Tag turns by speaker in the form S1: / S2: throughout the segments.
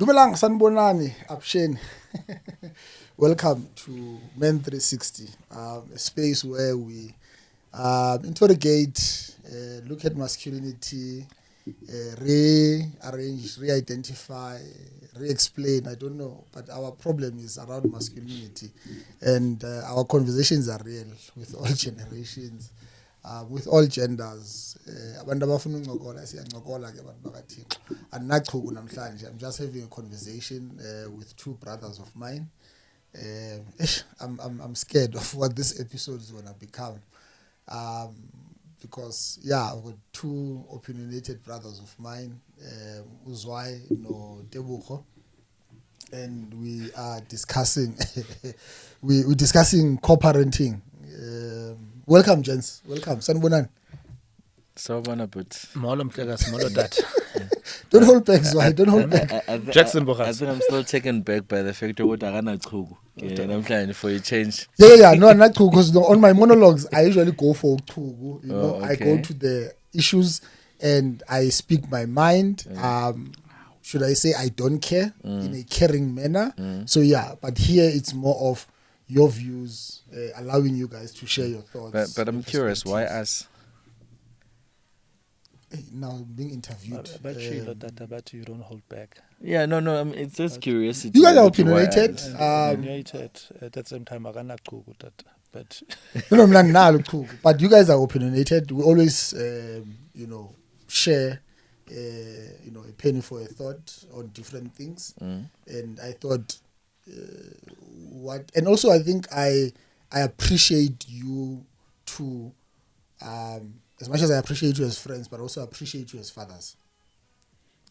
S1: Dumelang sanibonani Absheni. Welcome to Men 360, a space where we interrogate, look at masculinity, rearrange, re-identify, re-explain. I don't know, but our problem is around masculinity, and our conversations are real with all generations. With all genders, abantu abafuna uncokola siyancokola ke abantu bakaThixo. Andinachuku namhlanje. I'm just having a conversation with two brothers of mine. I'm scared of what this episode is gonna become, because I've got two opinionated brothers of mine, Uzwai no Teboho, and we are discussing we're discussing coparenting. Welcome, gents. Welcome. Sanibonani.
S2: Sawubona but
S3: Molo mhlekazi, molo tata.
S1: Don't hold back, Zwai. Don't hold back.
S3: Jackson
S2: I
S3: Bogas.
S2: think I'm still taken back by the fact that akanachuku. Yeah, namhlanje for a change.
S1: Yeah. No, not true. Because on my monologues, I usually go for true. You know,
S2: Oh,
S1: I go
S2: okay.
S1: to the issues and I speak my mind. Should I say I don't care in a caring manner? So but here it's more of your views, allowing you guys to share your thoughts.
S2: But I'm
S1: your
S2: curious, why
S1: perspectives.
S2: us?
S1: Now being interviewed.
S3: But Sheila, tata, but you don't hold back.
S2: Yeah, no, it's just curiosity.
S1: You guys are
S2: But why
S1: opinionated.
S2: us?
S3: Opinionated at the same time, akanachuku tata. But
S1: No, nah, true. But you guys are opinionated. We always, share, a penny for a thought on different things. And I thought, and also I think I appreciate you too, as much as I appreciate you as friends, but also appreciate you as fathers.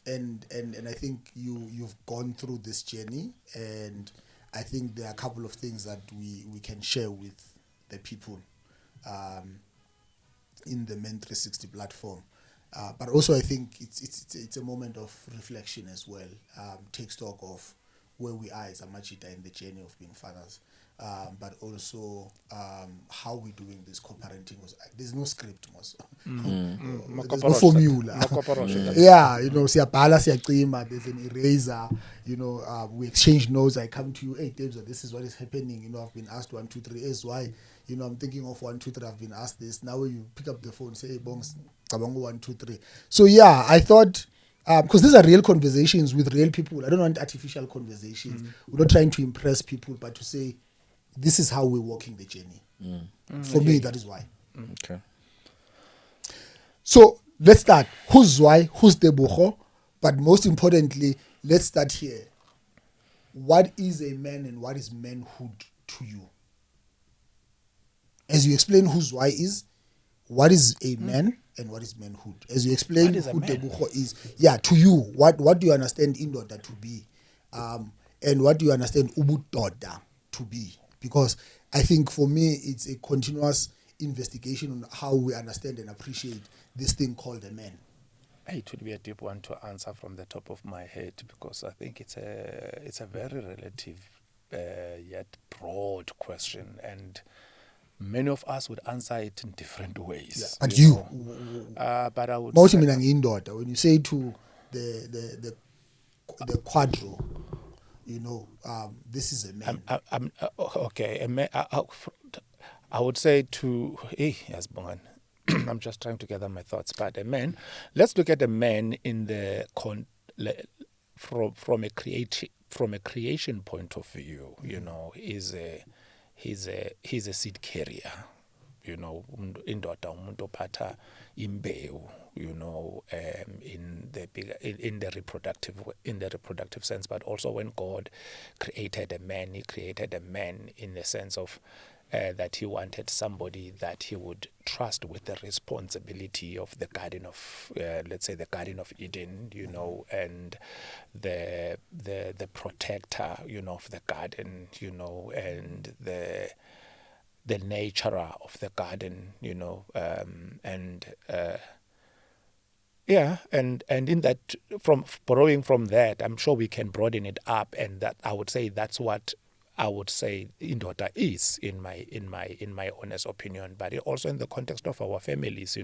S1: And I think you've gone through this journey, and I think there are a couple of things that we can share with the people in the Men 360 platform. But also I think it's a moment of reflection as well. Take stock of where we are as a Machita in the journey of being fathers. But also how we're doing this co-parenting. There's no script, most. There's no formula. Siyabhala, siyacima, there's an eraser. We exchange notes. I come to you, hey, Debs, this is what is happening. I've been asked 1, 2, 3. Is why. I'm thinking of 1, 2, 3. I've been asked this. Now when you pick up the phone, say, hey, Bongs, 1, 2, 3. So I thought. Because these are real conversations with real people. I don't want artificial conversations. We're not trying to impress people, but to say, this is how we're walking the journey. For me, that is why.
S2: Okay.
S1: So let's start. Who's why? Who's Teboho? But most importantly, let's start here. What is a man and what is manhood to you? As you explain who's why is, what is a man and what is manhood? As you explain who Teboho is, to you, what do you understand indoda to be? And what do you understand ubudoda to be? Because I think for me, it's a continuous investigation on how we understand and appreciate this thing called a man.
S3: it would be a deep one to answer from the top of my head, because I think it's a very relative yet broad question, and many of us would answer it in different ways.
S1: But
S3: but I would
S1: most
S3: say,
S1: indoda, when you say to the quadro, this is a man.
S3: okay. A man, I would say to yes, Bongan. I'm just trying to gather my thoughts. But a man, let's look at a man in the from a creation point of view. He's a seed carrier. Indoda umuntu ophatha imbewu. In the reproductive sense, but also when God created a man, He created a man in the sense of that He wanted somebody that He would trust with the responsibility of the garden of, let's say, the Garden of Eden, and the protector, of the garden, and the nurturer of the garden, and in that, from borrowing from that, I'm sure we can broaden it up, and that I would say that's what I would say indoda is in my honest opinion, but also in the context of our families,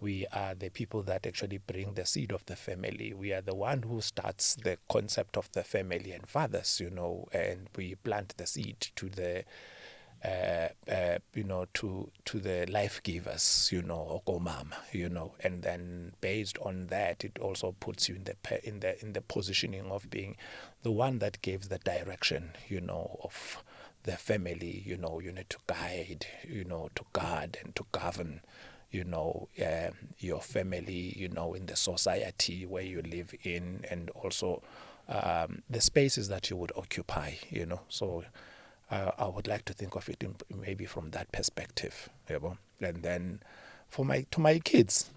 S3: we are the people that actually bring the seed of the family. We are the one who starts the concept of the family and fathers, and we plant the seed to the to the life givers, okomama, and then based on that, it also puts you in the positioning of being the one that gives the direction, of the family. You need to guide, to guard and to govern, your family, in the society where you live in, and also the spaces that you would occupy, so I would like to think of it maybe from that perspective, and then to my kids,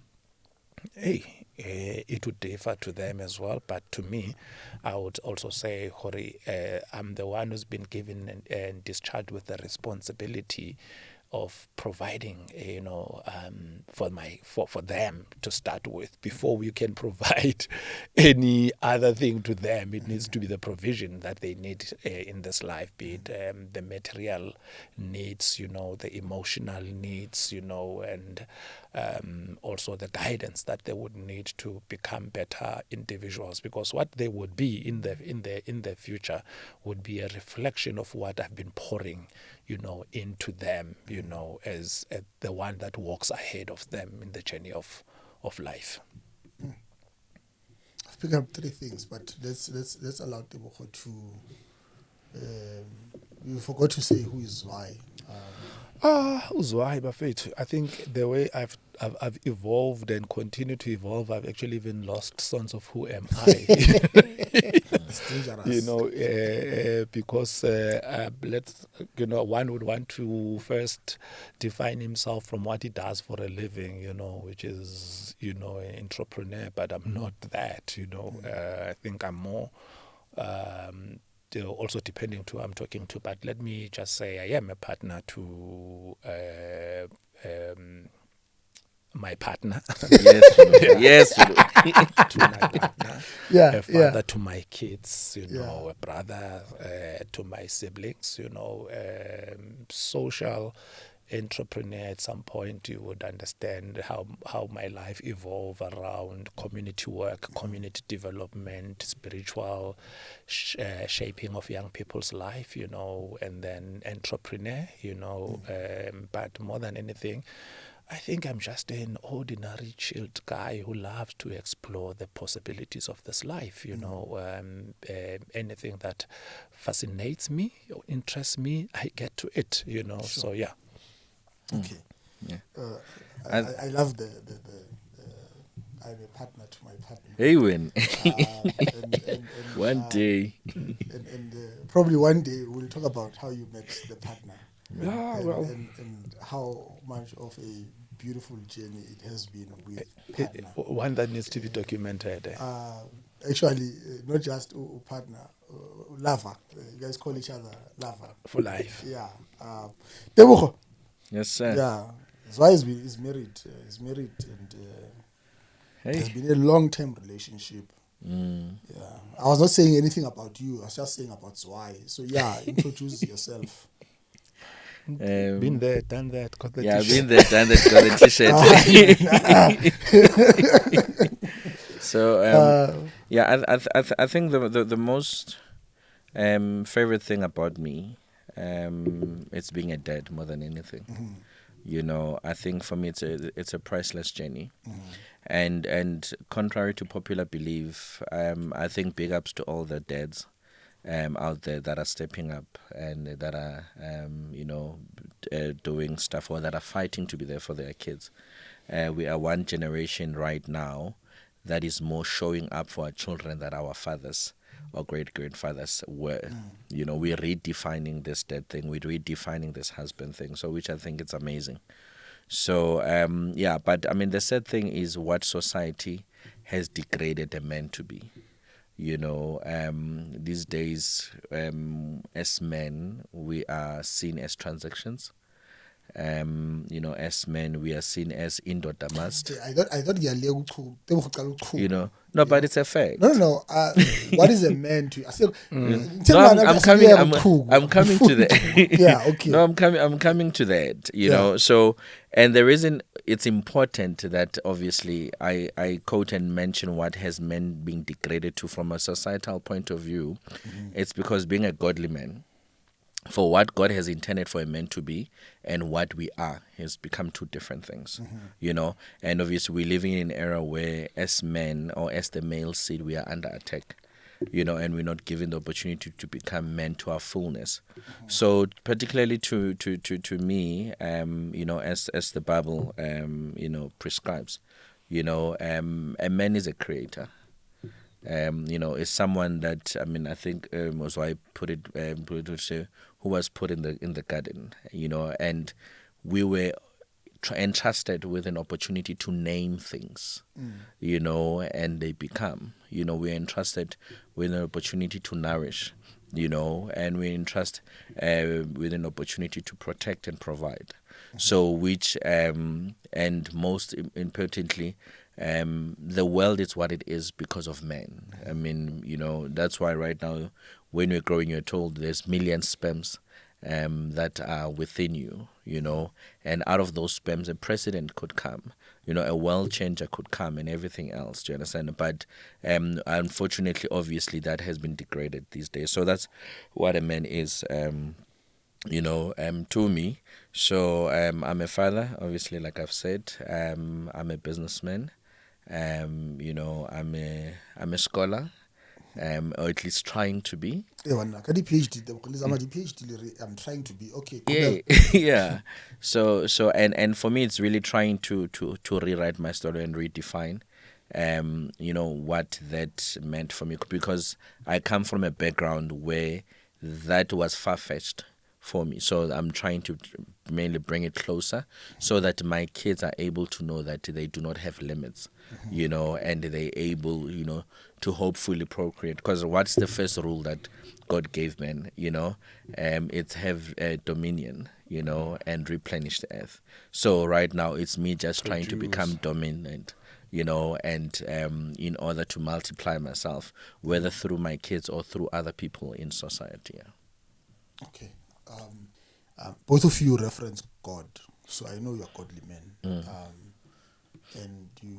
S3: hey, it would differ to them as well, but to me, I would also say, Hori, I'm the one who's been given and discharged with the responsibility of providing, for them to start with. Before we can provide any other thing to them, it needs to be the provision that they need in this life, be it the material needs, the emotional needs, and also the guidance that they would need to become better individuals, because what they would be in the future would be a reflection of what I've been pouring into them, as the one that walks ahead of them in the journey of life.
S1: I've picked up three things, but let's allow Teboho to. You forgot to say who is why.
S3: Uzwai Bafet. I think the way I've evolved and continue to evolve, I've actually even lost sense of who am I.
S1: It's dangerous.
S3: Because one would want to first define himself from what he does for a living, which is, an entrepreneur, but I'm not that, I think I'm more, also depending to who I'm talking to, but let me just say I am a partner to my partner.
S2: Yes,
S3: To my partner. A father to my kids, a brother to my siblings, social entrepreneur. At some point you would understand how my life evolved around community work, community development, spiritual shaping of young people's life, and then entrepreneur, but more than anything, I think I'm just an ordinary chilled guy who loves to explore the possibilities of this life, anything that fascinates me or interests me, I get to it,
S1: Sure.
S3: So yeah.
S1: Okay.
S2: Yeah.
S1: I love the I'm a partner to my partner.
S2: Hey, win.
S1: And
S2: One day.
S1: and probably one day we'll talk about how you met the partner.
S3: Yeah,
S1: and how much of a beautiful journey it has been with partner.
S3: One that needs to be documented.
S1: Actually, not just partner, lover. You guys call each other lover.
S3: For life.
S1: Yeah. Teboho.
S2: Yes, sir.
S1: Yeah. Zwei is married. He's married and it's been a long-term relationship. Yeah. I was not saying anything about you. I was just saying about Zwei. So yeah, introduce yourself.
S3: Been there, done that, got the
S2: Yeah,
S3: t-shirt.
S2: been there, done that, got a t-shirt. So, I think the most favorite thing about me, it's being a dad more than anything. I think for me it's a priceless journey. And contrary to popular belief, I think big ups to all the dads out there that are stepping up and that are doing stuff, or that are fighting to be there for their kids. We are one generation right now that is more showing up for our children than our fathers or great-grandfathers were. We're redefining this dad thing, we're redefining this husband thing, so which I think it's amazing. So but I mean the sad thing is what society has degraded a man to be. These days, as men, we are seen as transactions. As men, we are seen as indoda must.
S1: I thought
S2: No, but it's a fact.
S1: No. What is a man to? I said,
S2: No, I'm coming. I'm coming to that.
S1: Yeah, okay.
S2: No, I'm coming to that. You know. So, and the reason it's important that obviously I quote and mention what has men being degraded to from a societal point of view. It's because being a godly man, for what God has intended for a man to be and what we are has become two different things, and obviously we're living in an era where as men or as the male seed we are under attack, and we're not given the opportunity to become men to our fullness. So particularly to me, as the Bible prescribes, a man is a creator. Is someone that I think was why I put it to say, who was put in the garden, and we were entrusted with an opportunity to name things, and they become, we're entrusted with an opportunity to nourish, and we're entrusted with an opportunity to protect and provide. So which and most importantly, the world is what it is because of men. I mean, that's why right now when we're growing, you're told there's million sperms that are within you, and out of those sperms a president could come, a world changer could come and everything else. Do you understand? But unfortunately, obviously, that has been degraded these days. So that's what a man is, to me. So I'm a father, obviously, like I've said. I'm a businessman. I'm a scholar, or at least trying to be.
S1: PhD, I'm trying to be okay.
S2: Yeah, yeah. So and for me, it's really trying to rewrite my story and redefine, what that meant for me, because I come from a background where that was far-fetched for me. So I'm trying to mainly bring it closer so that my kids are able to know that they do not have limits, and they're able, to hopefully procreate. Because what's the first rule that God gave men? It's have dominion, and replenish the earth. So right now it's me just trying to become dominant, and in order to multiply myself, whether through my kids or through other people in society. Yeah.
S1: Okay. Both of you reference God, so I know you're godly men, and you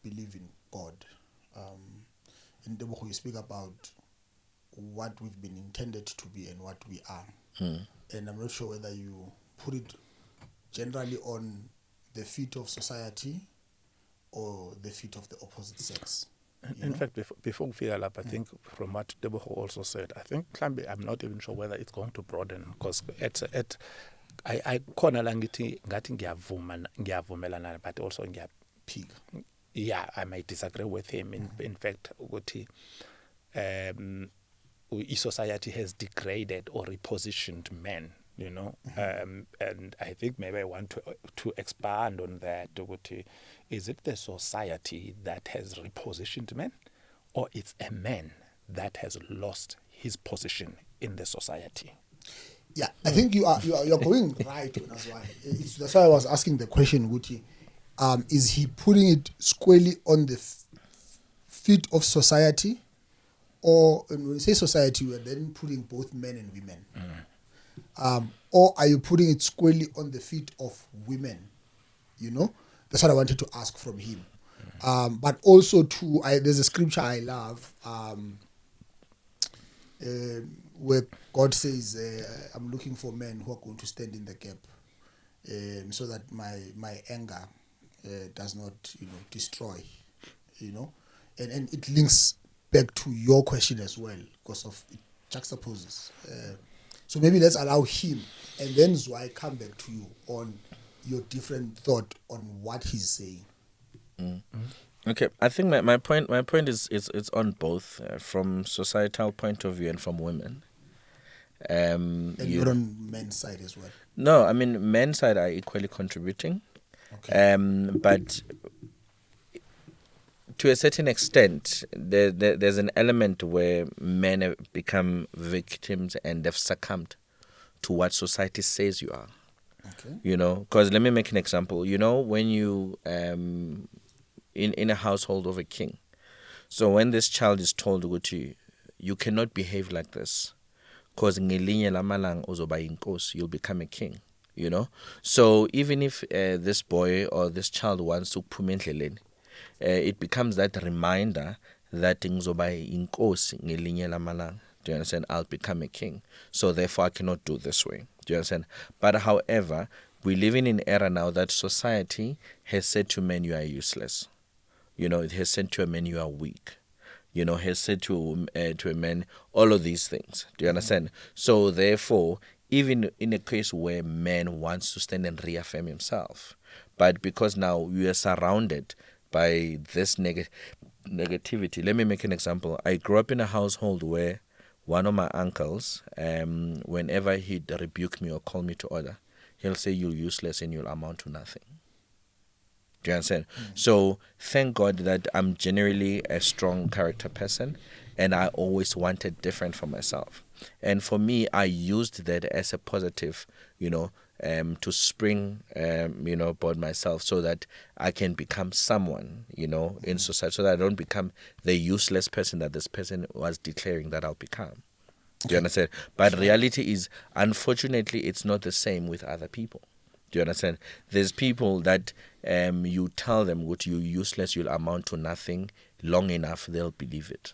S1: believe in God. In Teboho, you speak about what we've been intended to be and what we are, and I'm not sure whether you put it generally on the feet of society or the feet of the opposite sex.
S3: In fact, before we figure up, I think from what Teboho also said, I think I'm not even sure whether it's going to broaden, because I khona la ngathi ngiyavumelana, but also
S1: Pig.
S3: Yeah, I might disagree with him. In fact, ukuthi society has degraded or repositioned men, and I think maybe I want to expand on that. Is it the society that has repositioned men, or it's a man that has lost his position in the society?
S1: Yeah, I think you're going right. That's why I was asking the question, Guti. Is he putting it squarely on the feet of society, or when we say society, we are then putting both men and women, or are you putting it squarely on the feet of women? That's what I wanted to ask from him. But also there's a scripture I love where God says, "I'm looking for men who are going to stand in the gap, so that my anger does not, destroy, and it links back to your question as well, because of it juxtaposes. So maybe let's allow him, and then Zwei come back to you on your different thought on what he's saying.
S2: Okay, I think my point is it's on both, from societal point of view and from women.
S1: And you're on men's side as well.
S2: No, I mean men's side are equally contributing. Okay. But to a certain extent, there's an element where men have become victims and they've succumbed to what society says you are.
S1: Okay.
S2: You know, because let me make an example. You know, when you in a household of a king, so when this child is told ukuthi you cannot behave like this, because ngelinye lamalanga uzoba inkosi, you'll become a king. You know, so even if this boy or this child wants to phuma endleleni, it becomes that reminder that ngizoba inkosi ngelinye lamalanga. Do you understand? I'll become a king. So therefore I cannot do this way. Do you understand? But however, we live in an era now that society has said to men, you are useless. You know, it has said to a man, you are weak. You know, has said to a man all of these things. Do you understand? So therefore, even in a case where man wants to stand and reaffirm himself, but because now we are surrounded by this negativity. Let me make an example. I grew up in a household where one of my uncles, whenever he'd rebuke me or call me to order, he'll say, you're useless and you'll amount to nothing. Do you understand? So thank God that I'm generally a strong character person, and I always wanted different for myself. And for me, I used that as a positive, you know, to spring, you know, about myself so that I can become someone, you know, in society, so that I don't become the useless person that this person was declaring that I'll become. Do you understand? But reality is, unfortunately, it's not the same with other people. Do you understand? There's people that you tell them what you're useless, you'll amount to nothing, long enough, they'll believe it.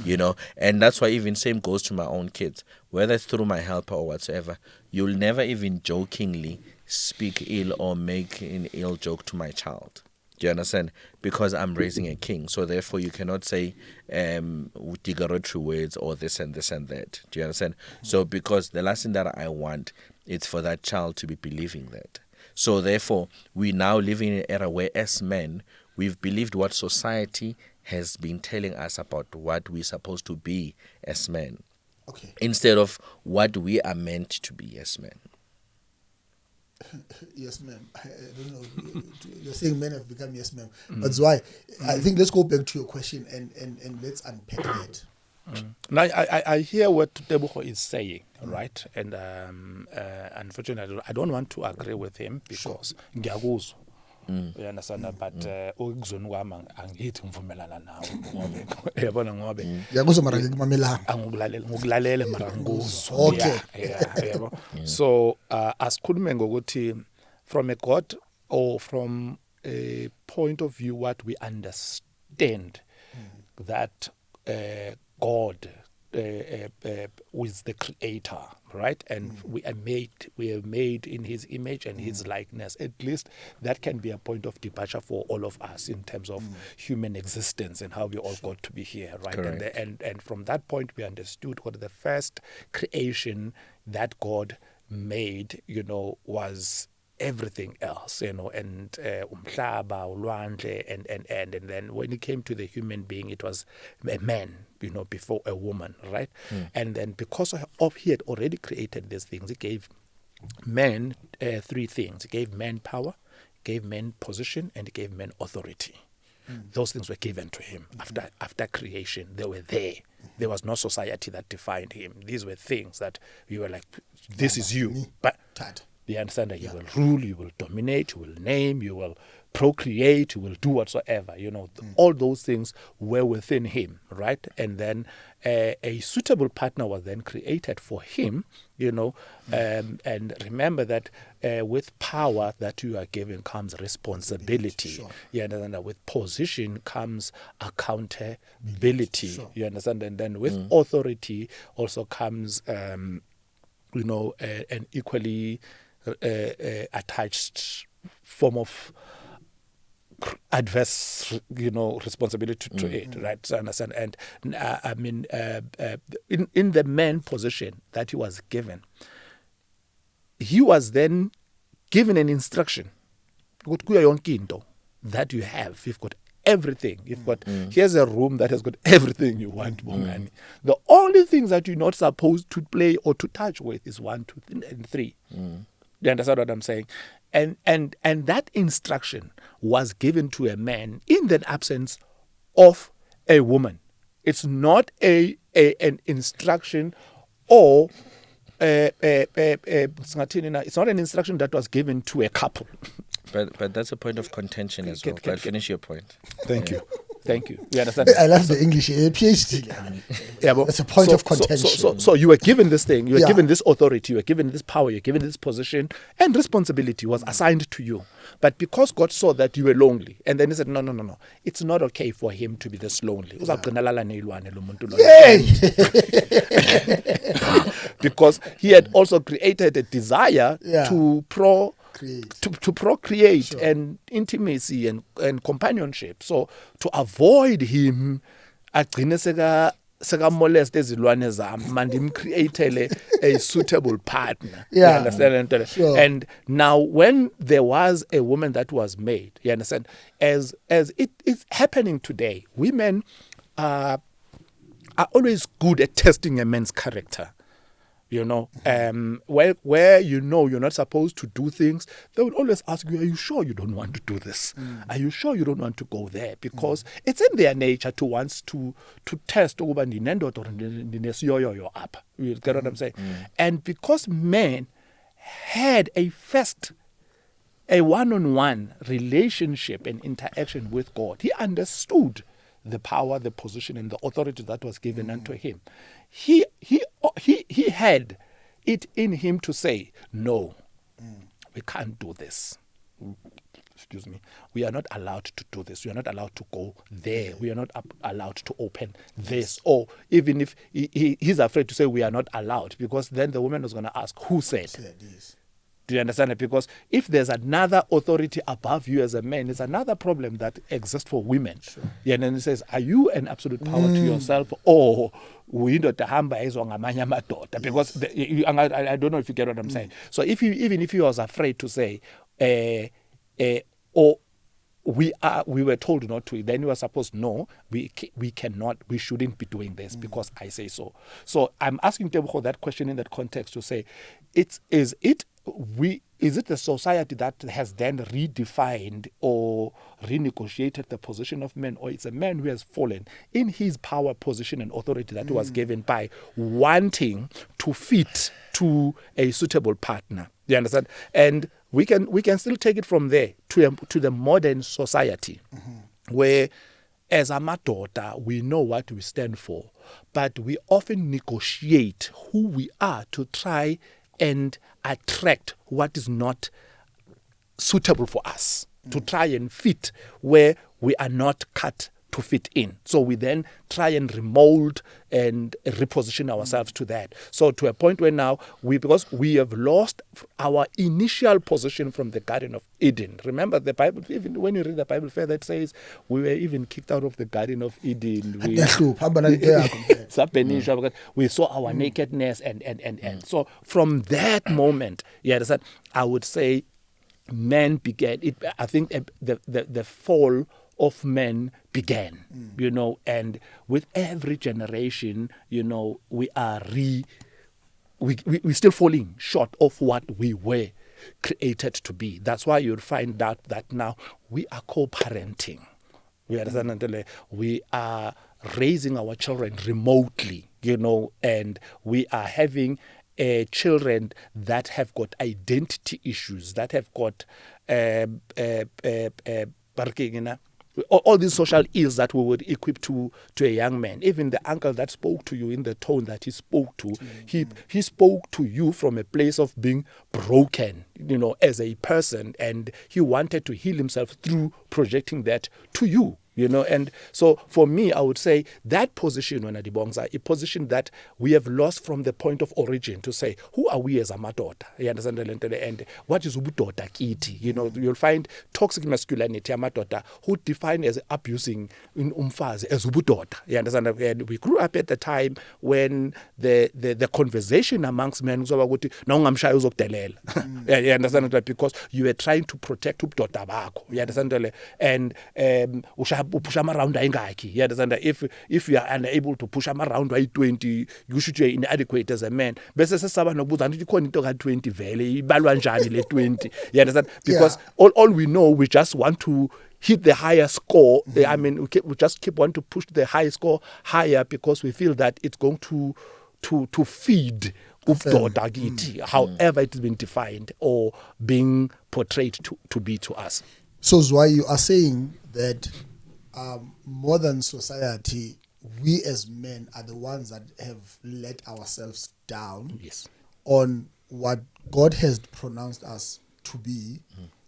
S2: You know, and that's why even same goes to my own kids, whether it's through my helper or whatsoever. You'll never even jokingly speak ill or make an ill joke to my child. Do you understand? Because I'm raising a king, so therefore you cannot say derogatory words or this and this and that. Do you understand? So because the last thing that I want is for that child to be believing that. So therefore we now live in an era where as men we've believed what society has been telling us about what we're supposed to be as men, instead of what we are meant to be as men.
S1: Yes, ma'am. I don't know. You're saying men have become yes, ma'am. That's why I think let's go back to your question and let's unpack that.
S3: Now, I hear what Teboho is saying, right? And unfortunately, I don't want to agree with him because ngiyakuzwa. You understand? But ukuzona kwami angithi ngivumelana nawe ngobe yabona ngobe
S1: Yakuzwa mara ngikumamelanga.
S3: Ngokulalela mara ngikuzwa.
S1: Okay.
S3: Yeah. So asikhulume ngokuthi from a God or from a point of view what we understand that God is the creator, right? And we are made in his image and his likeness. At least that can be a point of departure for all of us in terms of human existence and how we all got to be here, right? And from that point we understood what the first creation that God made, you know, was everything else, you know, and umhlaba, ulwandle, and then when it came to the human being, it was a man, you know, before a woman, right? And then because of he had already created these things, he gave men three things. He gave men power, gave men position, and he gave men authority. Those things were given to him after creation. They were there. There was no society that defined him. These were things that you were like, this is you. But you understand that you will rule, you will dominate, you will name, you will procreate, you will do whatsoever. You know, all those things were within him, right? And then a suitable partner was then created for him, you know, and remember that with power that you are given comes responsibility. You understand that with position comes accountability. You understand? And then with authority also comes, you know, an equally attached form of adverse, you know, responsibility to it, right? So understand, and I mean, in the man position that he was given, he was then given an instruction. That you have, you've got everything. You've got here's a room that has got everything you want, Bongani. The only things that you're not supposed to play or to touch with is 1, 2, and 3. You understand what I'm saying? And that instruction was given to a man in the absence of a woman. It's not an instruction or it's not an instruction that was given to a couple.
S2: But that's a point of contention as well. But finish your point.
S3: Thank you. Thank you. You understand?
S1: I love the English. PhD.
S3: Yeah, but
S1: it's a point of contention.
S3: So you were given this thing. You were given this authority. You were given this power. You were given this position, and responsibility was assigned to you. But because God saw that you were lonely, and then He said, no. It's not okay for him to be this lonely.
S1: Yay!
S3: Because He had also created a desire to procreate
S1: Sure.
S3: and intimacy and companionship. So to avoid him agcine seka molest ezilwane zami mandimcreatele a suitable partner. You understand?
S1: Sure.
S3: And now when there was a woman that was made, you understand, as it is happening today, women are always good at testing a man's character. You know, where you know you're not supposed to do things, they would always ask you, are you sure you don't want to do this? Are you sure you don't want to go there? Because it's in their nature to want to test up. You get what I'm saying? And because men had a one-on-one relationship and interaction with God, he understood the power, the position, and the authority that was given unto him. He had it in him to say, no, we can't do this. Excuse me. We are not allowed to do this. We are not allowed to go there. We are not allowed to open this. Or even if he's afraid to say we are not allowed, because then the woman was going to ask, who said?
S1: Yes.
S3: Do you understand it? Because if there's another authority above you as a man, it's another problem that exists for women.
S1: Sure.
S3: Yeah, and then it says, are you an absolute power to yourself, or uyindoda hamba ezwa ngamanye amadoda? Because I don't know if you get what I'm saying. So even if he was afraid to say, or we were told not to, then you were supposed, no, we cannot, we shouldn't be doing this because I say so. So I'm asking Teboho that question in that context to say, is it the society that has then redefined or renegotiated the position of men, or it's a man who has fallen in his power, position, and authority that was given by wanting to fit to a suitable partner? Do you understand? And we can still take it from there to the modern society, where as amadoda we know what we stand for, but we often negotiate who we are to try and attract what is not suitable for us, to try and fit where we are not cut to fit in. So we then try and remold and reposition ourselves to that. So to a point where now, because we have lost our initial position from the Garden of Eden. Remember the Bible, even when you read the Bible further, it says we were even kicked out of the Garden of Eden. We saw our nakedness and so from that moment, I would say men began it. I think the fall of men began, and with every generation, we are we're still falling short of what we were created to be. That's why you'll find out that now we are co-parenting. We are raising our children remotely, and we are having children that have got identity issues, that have got all these social ills that we would equip to a young man. Even the uncle that spoke to you in the tone that he spoke to, he spoke to you from a place of being broken, as a person, and he wanted to heal himself through projecting that to you. And so for me, I would say that position, when Adibongza, a position that we have lost from the point of origin to say, who are we as amadoda? You understand? And what is ubudoda kiti? You'll find toxic masculinity, amadoda, who define as abusing umfazi as ubudoda. You understand? And we grew up at the time when the conversation amongst men was about, you understand? Because you were trying to protect ubudoda bakho. You understand? And push them around you understand? If you are unable to push them around by 20, you should be inadequate as a man. Bese sesaba nokubuza ngithi khona into ka 20 vele ibalwa njani le 20. You understand? Because all we know, we just want to hit the higher score. I mean, we just keep wanting to push the high score higher because we feel that it's going to feed ubudoda kithi, however it's been defined or being portrayed to be to us.
S1: So why you are saying that modern society, we as men are the ones that have let ourselves down
S3: Yes.
S1: on what God has pronounced us to be,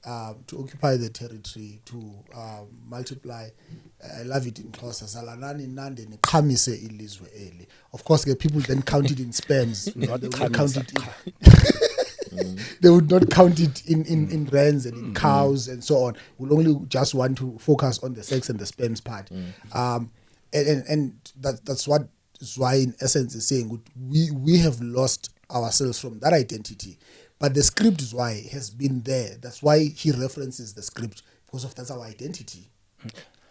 S1: to occupy the territory, to multiply. I love it in Xhosa. Salanani nande niqhamise ilizwe eli. Of course, the people then count it in spans. They would not count it in. They would not count it in rands and in cows and so on. We'll only just want to focus on the sex and the sperms part. And that's what Zwa in essence is saying. We have lost ourselves from that identity. But the script Zwa has been there. That's why he references the script, because of that's our identity.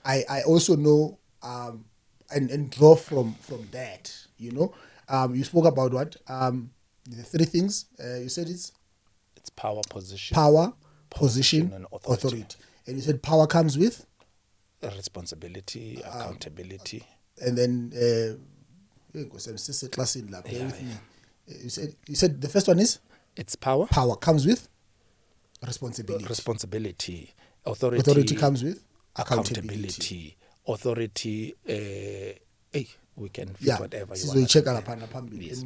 S1: I also know and draw from that, you know. You spoke about what? The three things. You said it's
S3: power, position,
S1: and
S3: authority.
S1: And you said power comes with
S3: responsibility, accountability,
S1: and then you said the first one is
S3: it's power.
S1: Power comes with responsibility.
S3: Authority
S1: comes with
S3: accountability. Authority. We can fit whatever you want.
S1: So you check yes.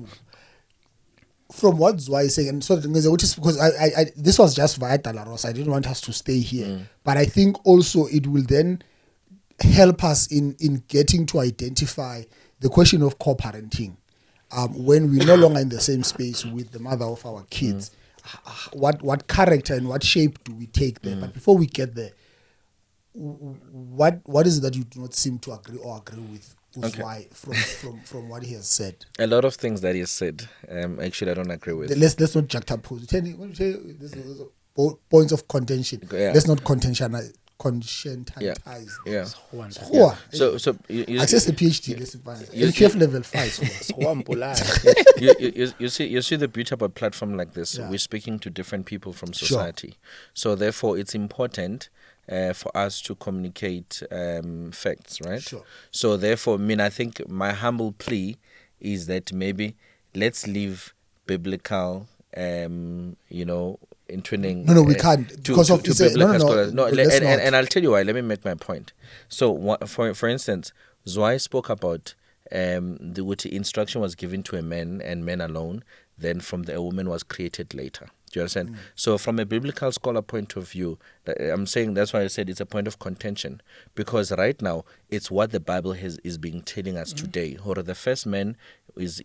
S1: From what Zwa is saying, and so because I this was just via Dalaros, I didn't want us to stay here, but I think also it will then help us in getting to identify the question of co-parenting. When we're no longer in the same space with the mother of our kids, what character and what shape do we take there? But before we get there, what is it that you do not seem to agree with Zwa from what he has said?
S2: A lot of things that he has said, actually, I don't agree with.
S1: Let's not juxtapose. There's points of contention.
S2: Yeah.
S1: Let's not conscientize.
S2: Yeah. So you
S1: access the PhD. QF level 5.
S2: You see the beauty about a platform like this. We're speaking to different people from society. Sure. So therefore, it's important for us to communicate facts, right?
S1: Sure.
S2: So therefore, I think my humble plea is that maybe let's leave biblical, interning.
S1: No, we can't because of
S2: biblical scholars.
S1: No,
S2: and I'll tell you why. Let me make my point. So, for instance, Zwa spoke about the instruction was given to a man and men alone. Then from a woman was created later. Do you understand? So from a biblical scholar point of view, I'm saying that's why I said it's a point of contention, because right now it's what the Bible is being telling us today. Or the first man is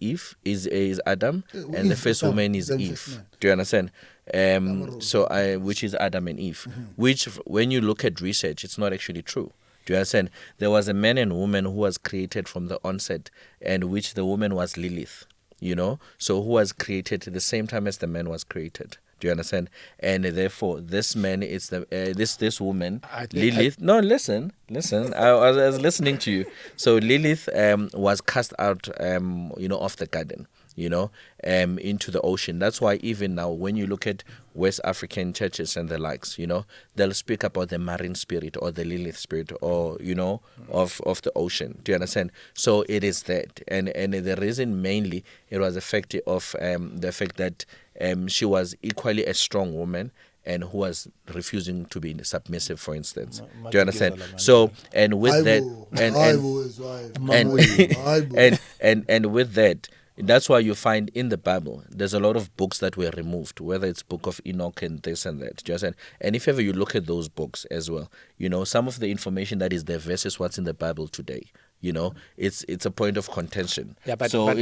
S2: Adam, and the first woman is Eve. Do you understand? Which is Adam and Eve. Which, when you look at research, it's not actually true. Do you understand? There was a man and woman who was created from the onset, and which the woman was Lilith. So who was created at the same time as the man was created? Do you understand? And therefore, this man is this woman, Lilith. No, listen. I was listening to you. So Lilith was cast out, of the garden, into the ocean. That's why even now, when you look at West African churches and the likes, they'll speak about the marine spirit or the Lilith spirit, or of the ocean. Do you understand? So it is that, and the reason mainly it was the fact of the fact that she was equally a strong woman and who was refusing to be submissive, for instance. Do you understand? So, and with that, and with that, that's why you find in the Bible there's a lot of books that were removed, whether it's Book of Enoch and this and that. Do you understand? And if ever you look at those books as well, some of the information that is there versus what's in the Bible today. It's a point of contention.
S3: Yeah, but
S2: so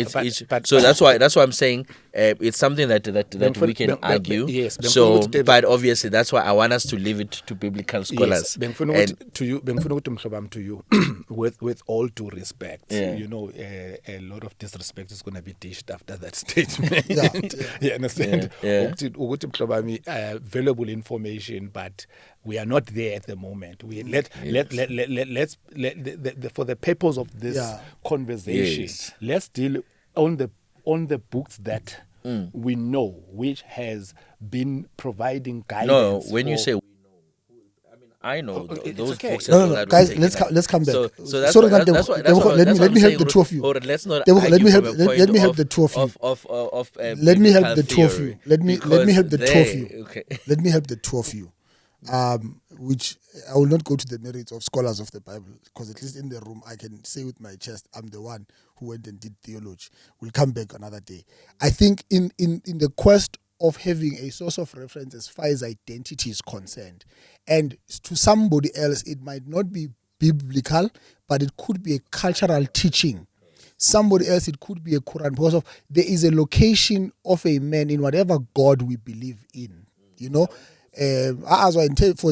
S2: that's why I'm saying it's something that we can argue.
S3: Yes,
S2: but obviously that's why I want us to leave it to biblical scholars.
S3: Yes, to you, with all due respect, a lot of disrespect is going to be dished after that statement. You understand? Valuable information, but we are not there at the moment. Let's for the purpose of this conversation, let's deal on the books that we know, which has been providing guidance.
S2: No, when you say we know, I know
S3: it's
S2: those
S3: okay.
S2: books as
S1: No,
S2: well
S1: no,
S2: that
S1: guys,
S2: we've taken up.
S1: let's come back.
S2: So that's
S1: Sorry,
S2: what,
S1: Teboho,
S2: that's what
S1: let me
S2: I'm
S1: help
S2: saying.
S1: the two of you.
S2: Hold on, let's not
S1: Teboho, let
S2: argue
S1: me
S2: from
S1: help.
S2: a point
S1: Let me help the two of you.
S2: of
S1: Let me help
S2: biblical
S1: the two of
S2: theory.
S1: you. Let me help the two of you.
S2: Okay.
S1: Let me help the two of you. Which I will not go to the merits of scholars of the Bible, because at least in the room I can say with my chest I'm the one who went and did theology. We'll come back another day. I think in the quest of having a source of reference as far as identity is concerned, and to somebody else it might not be biblical, but it could be a cultural teaching. Somebody else it could be a Quran, because of there is a location of a man in whatever God we believe in. You know, as I intend for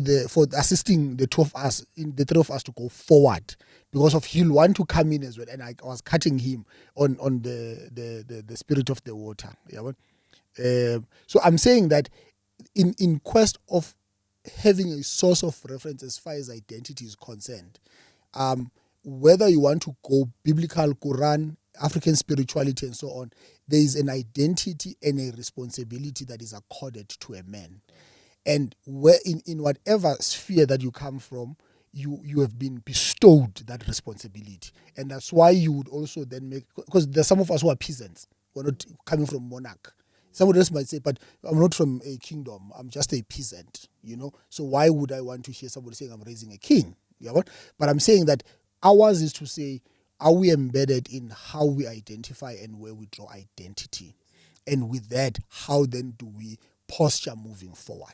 S1: assisting the two of us, the three of us, to go forward, because of he'll want to come in as well. And I was cutting him on the spirit of the water. Yeah. So I'm saying that in quest of having a source of reference as far as identity is concerned, whether you want to go biblical, Quran, African spirituality, and so on, there is an identity and a responsibility that is accorded to a man. And where in whatever sphere that you come from, you have been bestowed that responsibility. And that's why you would also then make, because there's some of us who are peasants, we're not coming from monarch. Somebody else might say, but I'm not from a kingdom, I'm just a peasant, you know. So why would I want to hear somebody saying I'm raising a king? You know what? But I'm saying that ours is to say, are we embedded in how we identify and where we draw identity? And with that, how then do we posture moving forward?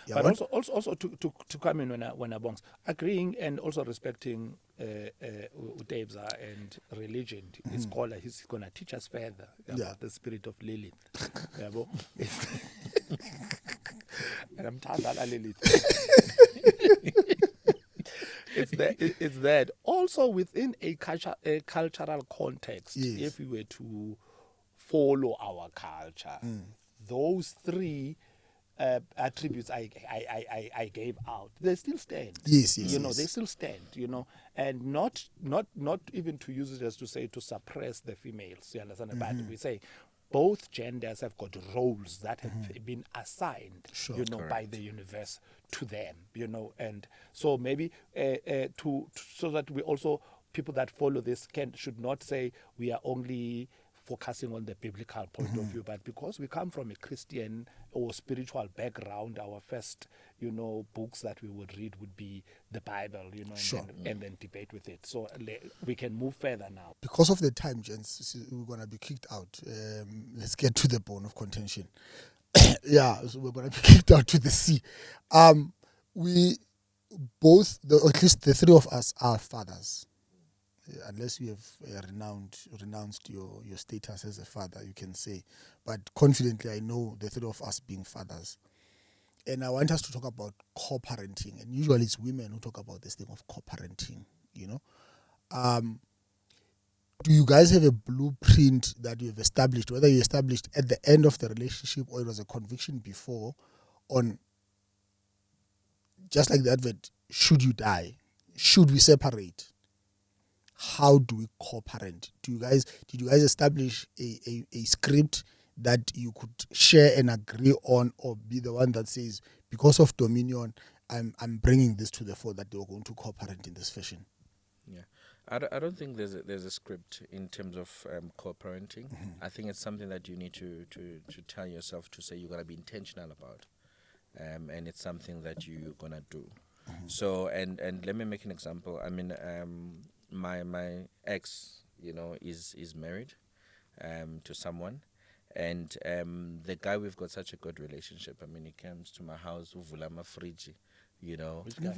S1: Yeah,
S3: But
S1: what?
S3: also to come in when I bongs, agreeing and also respecting Utebza and religion. His scholar, he's going to teach us further about the spirit of Lilith. Yabo. And I'm tired of Lilith. It's that also within a cultural context.
S1: Yes.
S3: If we were to follow our culture, those three attributes I gave out, they still stand.
S1: Yes,
S3: They still stand. And not even to use it as to say to suppress the females. You understand? But we say both genders have got roles that have been assigned,
S1: Sure.
S3: by the universe to them. And so maybe so that we also, people that follow this should not say we are only focusing on the biblical point of view, but because we come from a Christian or spiritual background, our first, books that we would read would be the Bible,
S1: Sure.
S3: and then debate with it. So we can move further now.
S1: Because of the time, gents, we're going to be kicked out. Let's get to the bone of contention. Yeah, so we're going to be kicked out to the sea. We both, at least the three of us, are fathers. Unless you have renounced your status as a father, you can say. But confidently, I know the three of us being fathers. And I want us to talk about coparenting. And usually it's women who talk about this thing of coparenting, Do you guys have a blueprint that you've established, whether you established at the end of the relationship or it was a conviction before, on, just like the advert, should you die? Should we separate? How do we co-parent? Did you guys establish a script that you could share and agree on, or be the one that says, because of dominion, I'm bringing this to the fore, that they were going to co-parent in this fashion?
S2: Yeah, I don't think there's a script in terms of co-parenting. I think it's something that you need to tell yourself, to say you're gonna be intentional about, and it's something that you're gonna do. So and let me make an example. I mean, my ex, is married to someone, and the guy, we've got such a good relationship. I mean, he comes to my house, uvula mafriji,
S3: Which guy?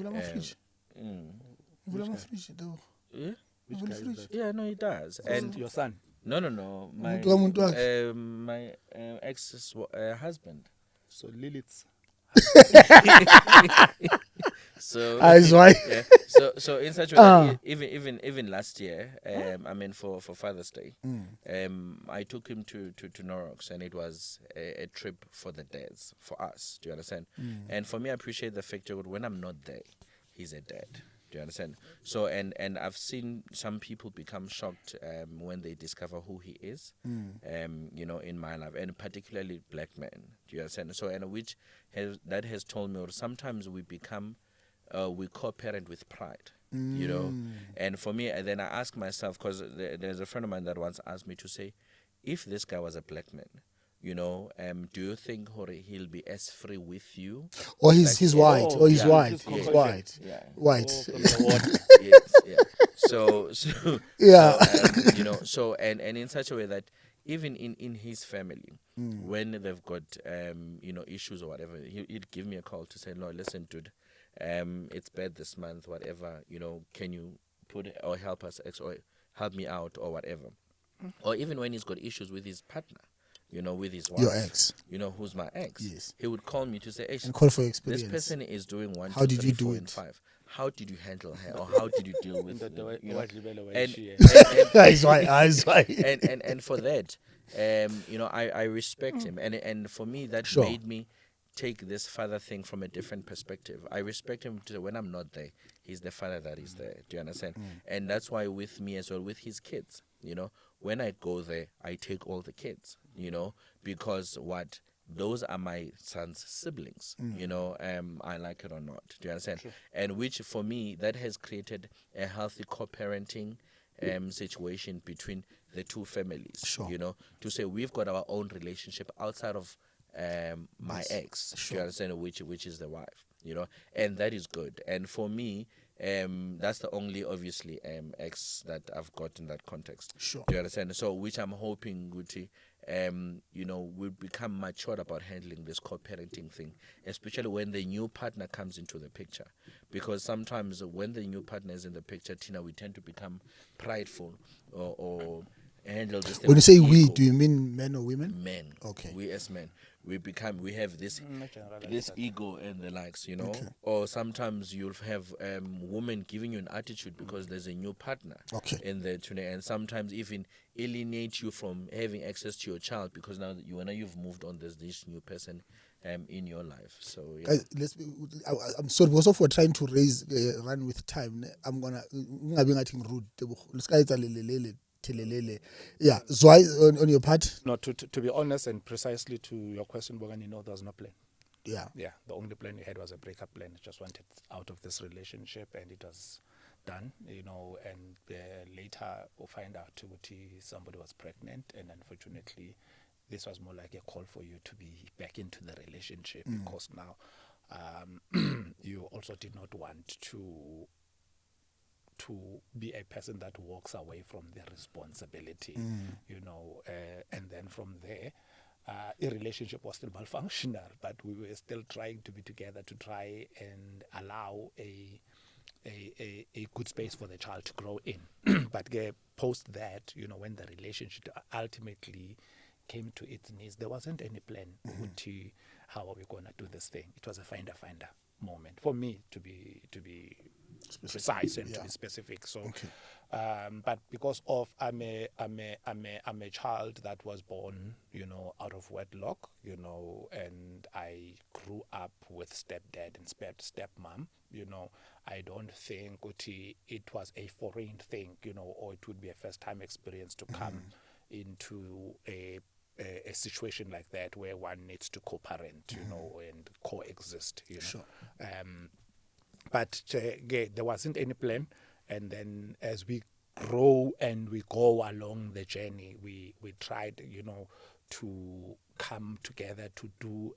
S2: Yeah.
S3: Which guy is that?
S2: Yeah, no, he does. And
S3: Your son?
S2: no, my my ex's husband.
S3: So Lilith's.
S2: So
S1: Eyes wide.
S2: yeah. So in such a way, that even last year, I mean for Father's Day, I took him to Norrox, and it was a trip for the dads, for us. Do you understand? And for me, I appreciate the fact that when I'm not there, he's a dad. Do you understand? So and I've seen some people become shocked when they discover who he is, in my life, and particularly black men. Do you understand? So and which has told me, or sometimes we become we co-parent with pride. You know, and for me, and then I ask myself, because there's a friend of mine that once asked me to say, if this guy was a black man, you know, do you think he'll be as free with you?
S1: Or
S2: Like,
S1: he's white.
S3: Oh,
S1: Or he's
S3: yeah.
S1: white.
S3: His
S1: He's
S3: conversion.
S1: white.
S2: Yeah.
S1: White.
S3: Oh, from the water.
S2: Yes, yeah. So
S1: Yeah.
S2: you know, so and in such a way that even in his family, when they've got you know, issues or whatever, he'd give me a call to say, no, listen, dude, it's bad this month, whatever, you know, can you put or help us or help me out or whatever. Or even when he's got issues with his partner, you know, with his wife,
S1: Your ex.
S2: you know, who's my ex,
S1: Yes.
S2: he would call me to say, hey,
S1: And call for
S2: this
S1: experience.
S2: person is doing one,
S1: How
S2: two,
S1: did
S2: three,
S1: you do
S2: four,
S1: it?
S2: and 5. How did you handle her, or how did you deal with
S3: Indoda
S2: it? You know?
S3: wadlibele
S2: And,
S3: wayishiya.
S1: He's white. He's white.
S2: and for that, you know, I respect him, and for me that
S1: Sure.
S2: made me take this father thing from a different perspective. I respect him to when I'm not there, he's the father that is there. Do you understand? And that's why with me as well, with his kids, you know, when I go there, I take all the kids, you know, because what, those are my son's siblings, you know, I like it or not. Do you understand?
S3: Sure.
S2: And which for me, that has created a healthy co-parenting situation between the two families.
S1: Sure.
S2: You know, to say we've got our own relationship outside of my
S1: Yes.
S2: ex. Do
S1: Sure.
S2: you understand? Which is the wife. You know, and that is good. And for me, that's the only obviously ex that I've got in that context.
S1: Sure.
S2: Do you understand? So which I'm hoping, Guti, you know, will become matured about handling this co-parenting thing, especially when the new partner comes into the picture. Because sometimes when the new partner is in the picture, Tina, we tend to become prideful or handle this thing
S1: When you
S2: with
S1: say we,
S2: ego.
S1: do you mean men or women?
S2: Men,
S1: Okay.
S2: we as men, we have this
S3: Not generalized,
S2: this
S3: but-
S2: ego and the likes, you know.
S1: Okay.
S2: Or sometimes you'll have women giving you an attitude because there's a new partner
S1: Okay.
S2: in there today, and sometimes even alienate you from having access to your child because now you've moved on, there's this new person in your life. So yeah.
S1: Guys, I'm sorry because of we're trying to run with time. I'm gonna ngabe ngathi rude. Let's guys telelele. Yeah, Zwei on your part.
S3: No, to be honest and precisely to your question, Bogani, no, there was no plan.
S1: Yeah.
S3: Yeah, the only plan we had was a breakup plan. I just wanted out of this relationship, and it was done, you know. And later we'll find out somebody was pregnant, and unfortunately, this was more like a call for you to be back into the relationship because now you also did not want to be a person that walks away from the responsibility, you know, and then from there. A relationship was still malfunctional, but we were still trying to be together to try and allow a good space for the child to grow in. But post that, you know, when the relationship ultimately came to its knees, there wasn't any plan to how are we going to do this thing. It was a finder moment for me to be precise and to be specific. So, but because of I'm a child that was born, you know, out of wedlock, you know, and I grew up with stepdad and stepmom, you know, I don't think it was a foreign thing, you know, or it would be a first time experience to come into a situation like that where one needs to co-parent, you know, and coexist, you know.
S1: Sure.
S3: But there wasn't any plan, and then as we grow and we go along the journey, we tried, you know, to come together to do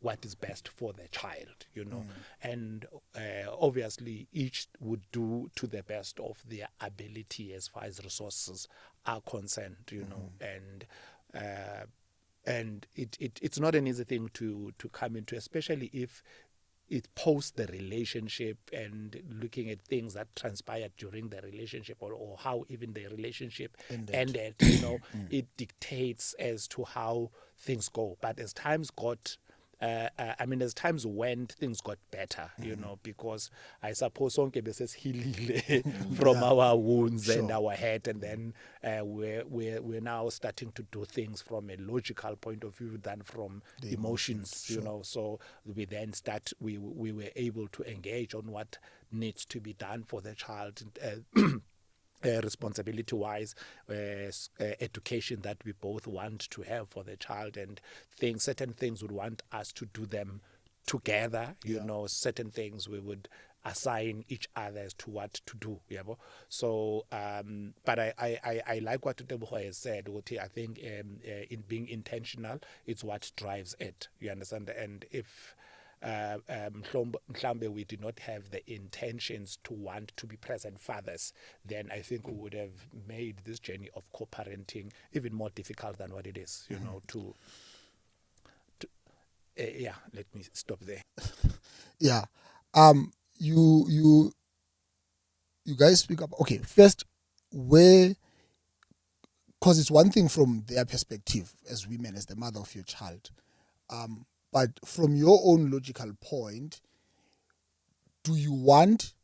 S3: what is best for the child, you know, and obviously each would do to the best of their ability as far as resources are concerned, you know, and it's not an easy thing to come into, especially if it post the relationship and looking at things that transpired during the relationship or how even the relationship ended, you know, it dictates as to how things go. But as times got as times went, things got better, you know, because I suppose sonke beses healile from our wounds and our hurt, and then we're now starting to do things from a logical point of view than from the emotions, you know. So we then we were able to engage on what needs to be done for the child. Responsibility wise, education that we both want to have for the child, and certain things would want us to do them together, certain things we would assign each other as to what to do. So, but I like what Teboho has said. I think in being intentional, it's what drives it. You understand? And if mhlambe we did not have the intentions to want to be present fathers, then I think we would have made this journey of co-parenting even more difficult than what it is. Let me stop there.
S1: Yeah. You guys speak up. Okay, first, because it's one thing from their perspective as women, as the mother of your child, but from your own logical point, did you want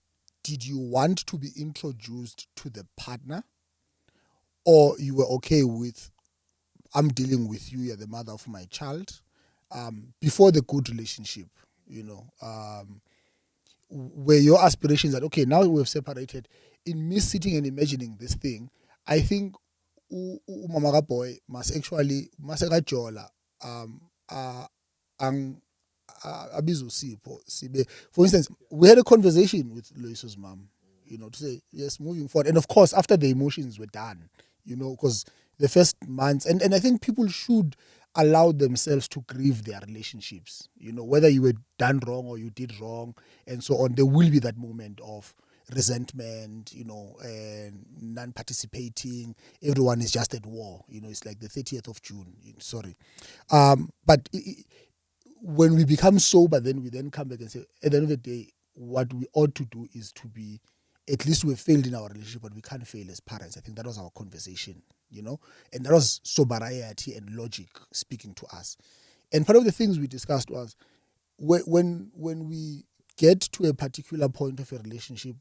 S1: to be introduced to the partner, or you were okay with, I'm dealing with you, you're the mother of my child, before the good relationship, were your aspirations that, okay, now we've separated, in me sitting and imagining this thing, I think umama boy must actually masekajola ang abizosipho sibe. For instance, we had a conversation with Loiso's mom, to say yes, moving forward, and of course after the emotions were done, because the first months, and I think people should allow themselves to grieve their relationships, whether you were done wrong or you did wrong and so on. There will be that moment of resentment, and non-participating. Everyone is just at war, it's like the 30th of June, sorry. But when we become sober, then we then come back and say, at the end of the day, what we ought to do is to be, at least we've failed in our relationship, but we can't fail as parents. I think that was our conversation, and that was sobriety and logic speaking to us. And part of the things we discussed was when we get to a particular point of a relationship,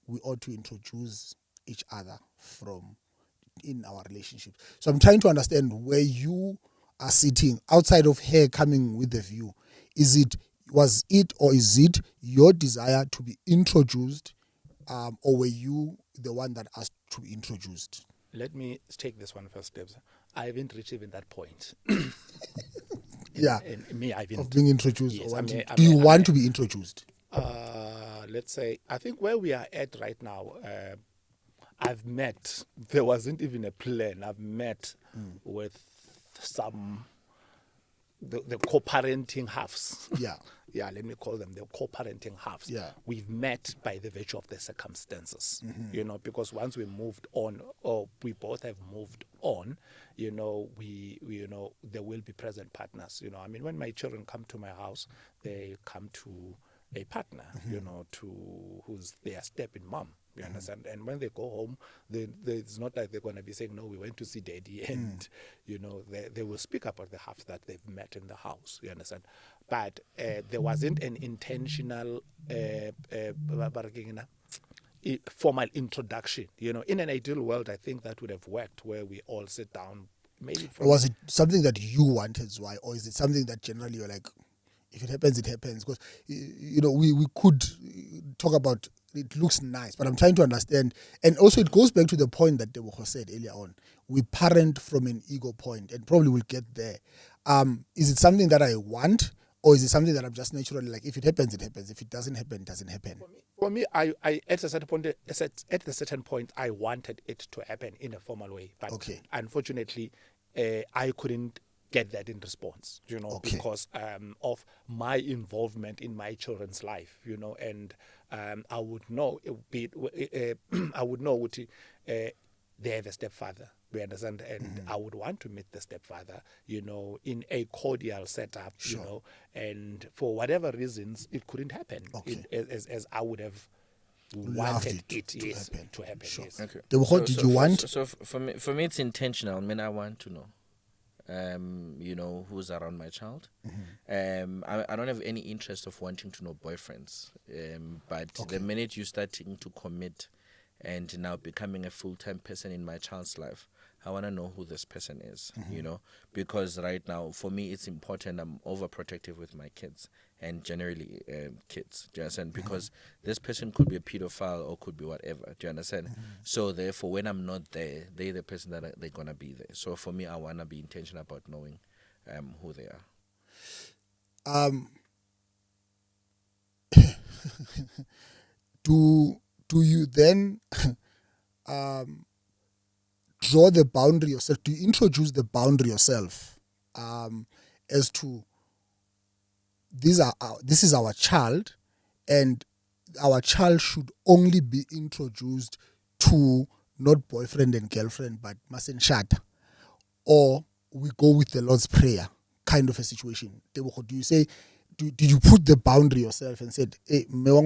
S1: we ought to introduce each other from in our relationship. So I'm trying to understand where you are sitting outside of her coming with the view. Was it your desire to be introduced, or were you the one that asked to be introduced?
S3: Let me take this one first, Debs. I haven't reached even that point. Me, I haven't.
S1: Of being introduced.
S3: Yes,
S1: Do you want to be introduced?
S3: Let's say, I think where we are at right now, I've met, there wasn't even a plan. I've met with some, the co-parenting halves.
S1: Yeah.
S3: Yeah, let me call them the co-parenting halves.
S1: Yeah.
S3: We've met by the virtue of the circumstances, because once we moved on, or we both have moved on, there will be present partners. When my children come to my house, they come to a partner, who's their step-in mom. You understand? And when they go home, it's not like they're going to be saying, no, we went to see daddy. And, they will speak about the half that they've met in the house. You understand? But there wasn't an intentional formal introduction. In an ideal world, I think that would have worked, where we all sit down. Maybe
S1: was it something that you wanted, Zwei, or is it something that generally you're like, if it happens, it happens? Because, we could talk about, it looks nice, but I'm trying to understand. And also it goes back to the point that Teboho said earlier on. We parent from an ego point, and probably we'll get there. Is it something that I want, or is it something that I'm just naturally like, if it happens, it happens. If it doesn't happen, it doesn't happen?
S3: For me, I at a certain point, I wanted it to happen in a formal way. But unfortunately, I couldn't get that in response, because of my involvement in my children's life, and I would know I would know what they have a stepfather. We understand, and I would want to meet the stepfather, in a cordial setup, and for whatever reasons, it couldn't happen as I would have wanted it to happen.
S1: Sure.
S3: Yes.
S1: Okay. Did you want?
S2: So for me, it's intentional. I want to know. Who's around my child. I don't have any interest of wanting to know boyfriends. But the minute you starting to commit and now becoming a full-time person in my child's life, I want to know who this person is, because right now, for me, it's important. I'm overprotective with my kids and generally kids. Do you understand? Because this person could be a pedophile or could be whatever. Do you understand? So therefore, when I'm not there, they're the person that they're going to be there. So for me, I want to be intentional about knowing who they are.
S1: do you then draw the boundary yourself? Do you introduce the boundary yourself as to this is our child, and our child should only be introduced to not boyfriend and girlfriend but mustn't shut, or we go with the Lord's Prayer kind of a situation? Teboho, do you say, did you put the boundary yourself and said, hey, look,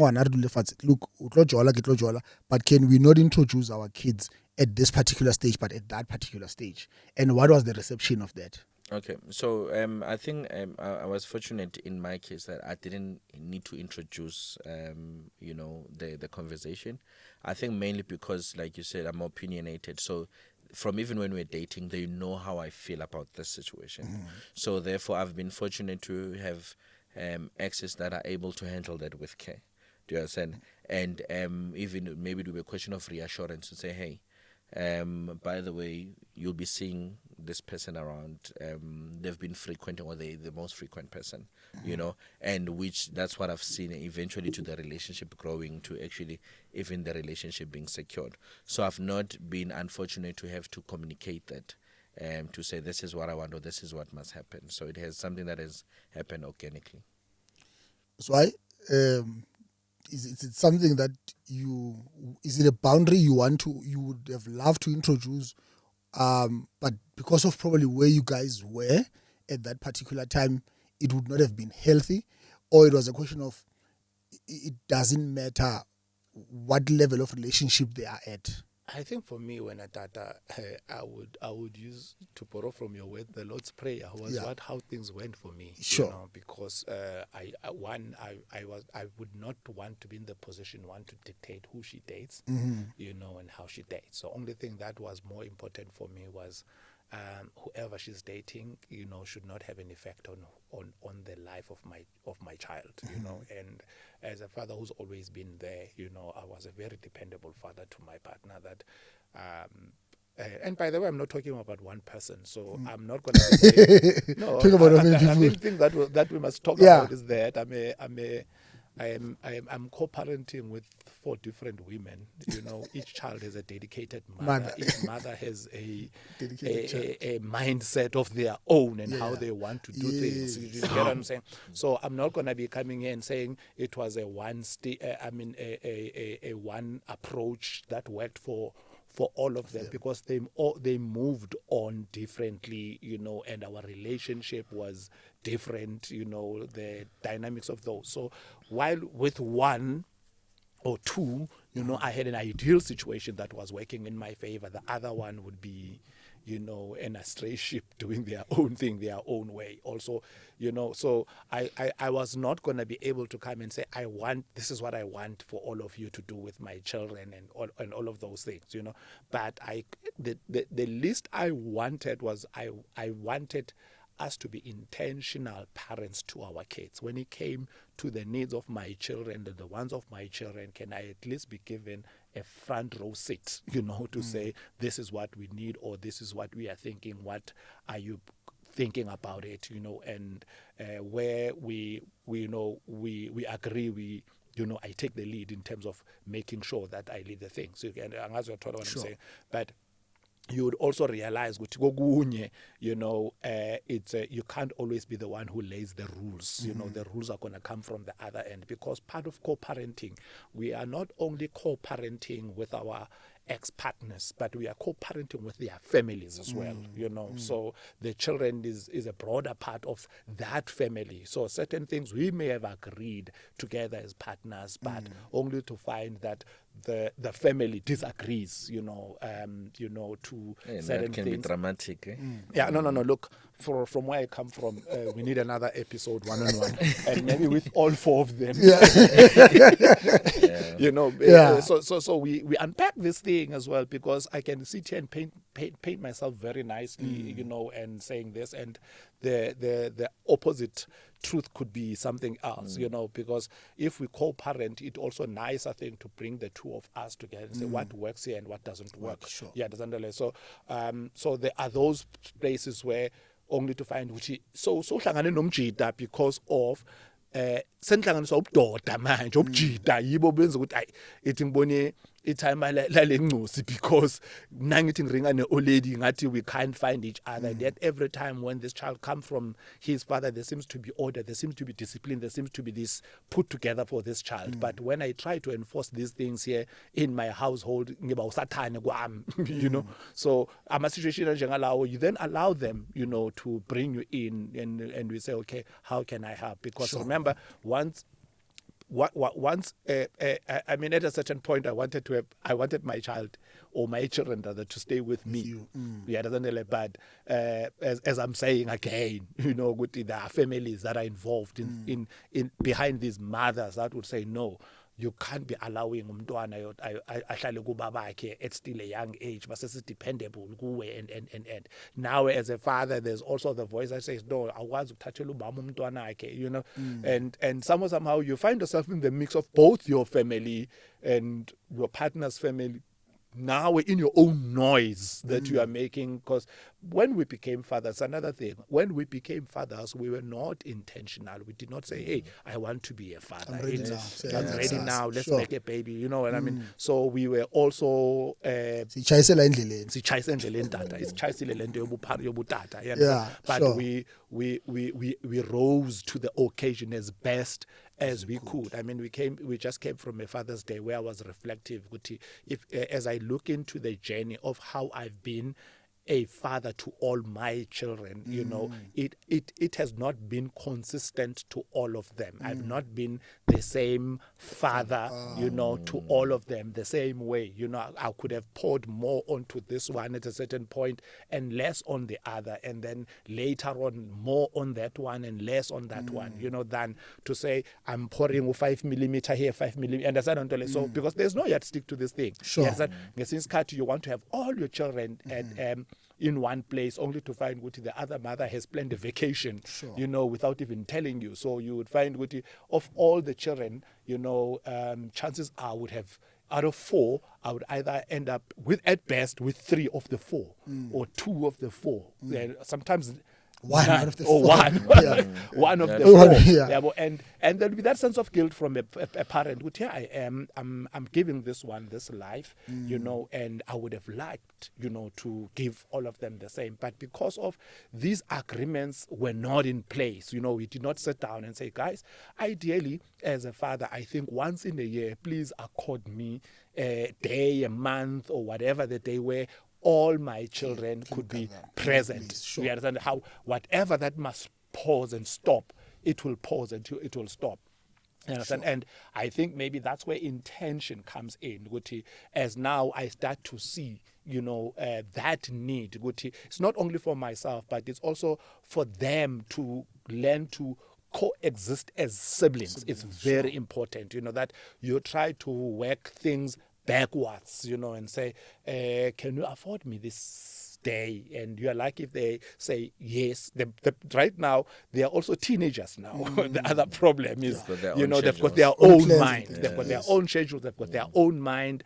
S1: but can we not introduce our kids at this particular stage but at that particular stage? And what was the reception of that?
S2: Okay, so I think I was fortunate in my case that I didn't need to introduce, the conversation. I think mainly because, like you said, I'm opinionated. So from even when we're dating, they know how I feel about this situation. So therefore, I've been fortunate to have exes that are able to handle that with care. Do you understand? And even maybe do a question of reassurance to say, hey, by the way, you'll be seeing this person around. They've been frequenting, or they the most frequent person, and that's what I've seen eventually to the relationship growing, to actually even the relationship being secured. So I've not been unfortunate to have to communicate that, to say this is what I want or this is what must happen. So it has something that has happened organically.
S1: So is it something that is it a boundary you would have loved to introduce, but because of probably where you guys were at that particular time, it would not have been healthy? Or it was a question of it doesn't matter what level of relationship they are at?
S3: I think for me, when I would use, to borrow from your word, the Lord's Prayer was how things went for me.
S1: Sure.
S3: Because I would not want to be in the position to dictate who she dates, and how she dates. So only thing that was more important for me was whoever she's dating, should not have an effect on the life of my child, And as a father who's always been there, I was a very dependable father to my partner. That, and by the way, I'm not talking about one person, so I'm not going to say no.
S1: Talk about
S3: I think that we must talk about is that I'm co-parenting with 4 different women. Each child has a dedicated mother. Each mother has a mindset of their own and how they want to do things. You get what I'm saying? So I'm not going to be coming in and saying it was a one approach that worked for all of them, because they moved on differently, and our relationship was different, the dynamics of those. So while with one or two, I had an ideal situation that was working in my favor, the other one would be, an astray ship doing their own thing, their own way also, so I was not going to be able to come and say, this is what I want for all of you to do with my children and all of those things, but the least I wanted was I wanted us to be intentional parents to our kids. When it came to the needs of my children, the ones of my children, can I at least be given a front row seat, to say, this is what we need, or this is what we are thinking, what are you thinking about it, and where we agree, I take the lead in terms of making sure that I lead the thing. So again, as you're told what I'm saying, but you would also realize, it's you can't always be the one who lays the rules. The rules are going to come from the other end, because part of co-parenting, we are not only co-parenting with our ex-partners, but we are co-parenting with their families as well, So the children is a broader part of that family. So certain things we may have agreed together as partners, but only to find that the family disagrees, to certain
S2: that can
S3: things.
S2: be dramatic. Eh?
S3: Yeah, no. Look, from where I come from, we need another episode one-on-one, and maybe with all 4 of them. So we unpack this thing as well, because I can sit here and paint myself very nicely, and saying this, and the opposite truth could be something else, because if we co-parent, it's also nice, I think, to bring the 2 of us together and say what works here and what doesn't work.
S1: Sure.
S3: Yeah, doesn't really. So there are those places where only to find which so hlangane nomjida because of senhlanganiswa ubudoda manje obujida yibo benza ukuthi ayi ithi ngibone itime lalencosi because nangithi ngiringa ne-old lady ngathi we can't find each other. That every time when this child comes from his father, there seems to be order, there seems to be discipline, there seems to be this put together for this child. But when I try to enforce these things here in my household, ngiba usathane kwami, you know. So ama situation njengalawo, you then allow them, you know, to bring you in, and we say, okay, how can I help? Because remember, once I mean, at a certain point, I wanted my child or my children rather to stay with me. Yeah, but as I'm saying again, you know, there are families that are involved in behind these mothers that would say no. You can't be allowing umntwana ahlale kubabakhe at still a young age, but it's dependable kuwe and now as a father there's also the voice that says no, awukwazi ukuthathela ubaba umntwana wakhe, you know. And somehow you find yourself in the mix of both your family and your partner's family now in your own noise that you are making. Because when we became fathers, another thing, when we became fathers, we were not intentional. We did not say, hey, I want to be a father.
S1: I'm ready now.
S3: Let's make a baby, you know what I mean? So we were also
S1: Sichayisela endleleni.
S3: Sichayisa endleleni tata. Isichayisile lento yobutata. But
S1: sure.
S3: we rose to the occasion as best as we could. I mean, we just came from a Father's Day where I was reflective. If as I look into the journey of how I've been a father to all my children, you know, it has not been consistent to all of them. I've not been the same father, you know, to all of them the same way. You know, I could have poured more onto this one at a certain point and less on the other, and then later on more on that one and less on that one, you know, than to say I'm pouring 5 millimeter here, 5 millimeter, understand? So because there's no yardstick to this thing.
S1: Sure.
S3: Since you want to have all your children at in one place, only to find the other mother has planned a vacation, you know, without even telling you. So you would find of all the children, you know, chances are I would have, out of 4, I would either end up with, at best, with 3 of the 4 or 2 of the 4. Sometimes
S1: 1 out of the 4.
S3: Or 1.
S1: Yeah.
S3: 1 of the 4.
S1: Yeah.
S3: And there'll be that sense of guilt from a parent. Which here I am. I'm giving this one this life, you know, and I would have liked, you know, to give all of them the same. But because of these agreements were not in place, you know, we did not sit down and say, guys, ideally, as a father, I think once in a year, please accord me a day, a month, or whatever the day where all my children could be present.
S1: Sure.
S3: We understand how whatever that must pause and stop, it will pause until it will stop. You understand? Sure. And I think maybe that's where intention comes in. As now I start to see, you know, that need. It's not only for myself, but it's also for them to learn to coexist as siblings. It's very important, you know, that you try to work things backwards, you know, and say, can you afford me this day? And you are like, if they say yes, right now they are also teenagers now. The other problem is, you know, they've got their own mind, they've got their own schedules, they've got their own mind,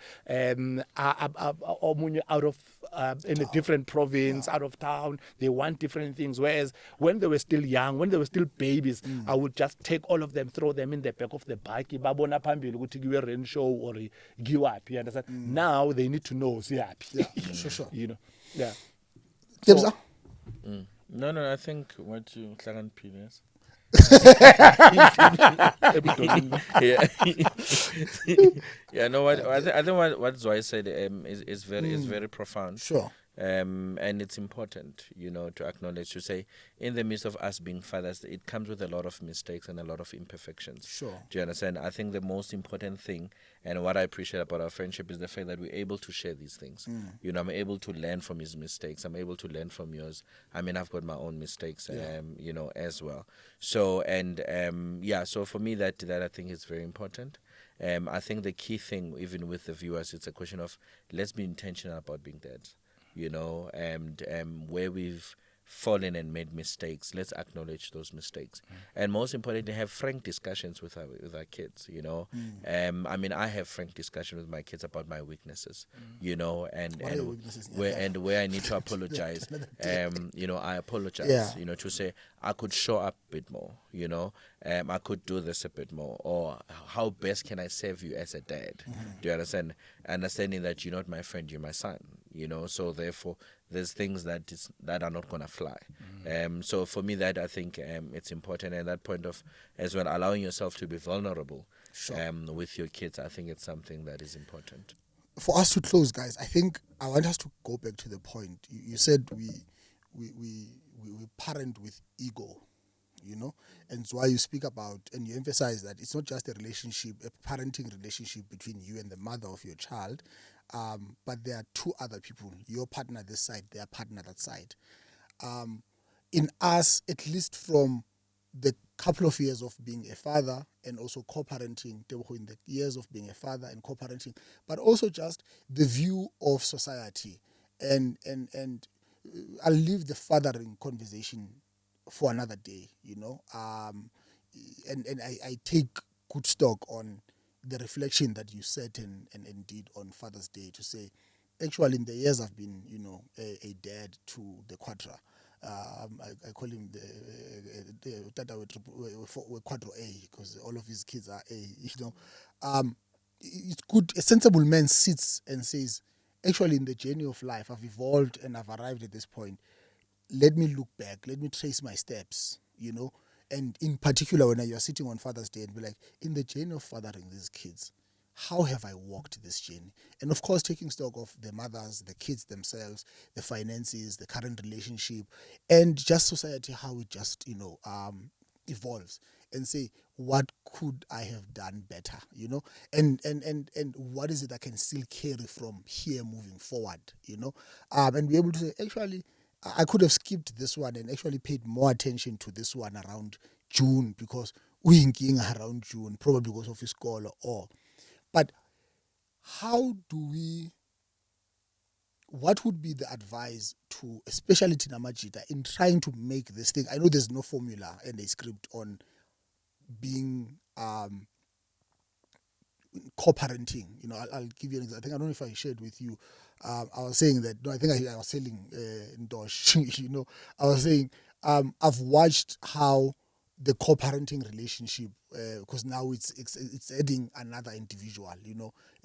S3: out of in a different province, out of town, they want different things. Whereas when they were still young, when they were still babies, I would just take all of them, throw them in the back of the bike, babona phambili ukuthi give a rain show or give up. You understand? Now they need to know,
S1: Sure.
S3: You know, yeah.
S1: So,
S2: No, I think what you Klagan Pines. Yeah, no. I think what Zwei said is very profound.
S1: Sure.
S2: And it's important, you know, to acknowledge, to say, in the midst of us being fathers, it comes with a lot of mistakes and a lot of imperfections.
S1: Sure.
S2: Do you understand? I think the most important thing, and what I appreciate about our friendship, is the fact that we're able to share these things. You know, I'm able to learn from his mistakes. I'm able to learn from yours. I mean, I've got my own mistakes, you know, as well. So, so for me, that I think is very important. I think the key thing, even with the viewers, it's a question of let's be intentional about being dads. You know, and where we've fallen and made mistakes. Let's acknowledge those mistakes, and most importantly, have frank discussions with our kids. I mean, I have frank discussion with my kids about my weaknesses. And
S1: What are your weaknesses?
S2: where I need to apologize. I apologize.
S1: Yeah.
S2: To say I could show up a bit more. I could do this a bit more, or how best can I serve you as a dad? Do you understand? Understanding that you're not my friend, you're my son. So therefore there's things that are not gonna fly. So for me, that I think it's important, and that point of as well allowing yourself to be vulnerable.
S1: Sure.
S2: With your kids, I think it's something that is important.
S1: For us to close, guys, I think I want us to go back to the point. You said we parent with ego, and it's why you speak about and you emphasize that it's not just a parenting relationship between you and the mother of your child, but there are two other people, your partner this side, their partner that side. In us, at least from the couple of years of being a father and also co-parenting, in the years of being a father and co-parenting, but also just the view of society. And I'll leave the fathering conversation for another day, and I take good stock on the reflection that you said and did on Father's Day to say, actually, in the years I've been, a dad to the Quadra, I call him the Tata with Quadro A, because all of his kids are A. It's good. A sensible man sits and says, actually, in the journey of life, I've evolved and I've arrived at this point. Let me look back. Let me trace my steps. And in particular, when you're sitting on Father's Day and be like, in the journey of fathering these kids, how have I walked this journey? And of course, taking stock of the mothers, the kids themselves, the finances, the current relationship, and just society, how it just, evolves, and say, what could I have done better? And what is it I can still carry from here moving forward? And be able to say, actually, I could have skipped this one and actually paid more attention to this one around June, because winking around June, probably because of his scholar or. But what would be the advice to, especially Tina Majita, in trying to make this thing? I know there's no formula and a script on being co-parenting. I'll give you an example. I don't know if I shared with you. I was saying that, no, I think I was telling Ndosh, I was saying, I've watched how the co-parenting relationship, because now it's adding another individual,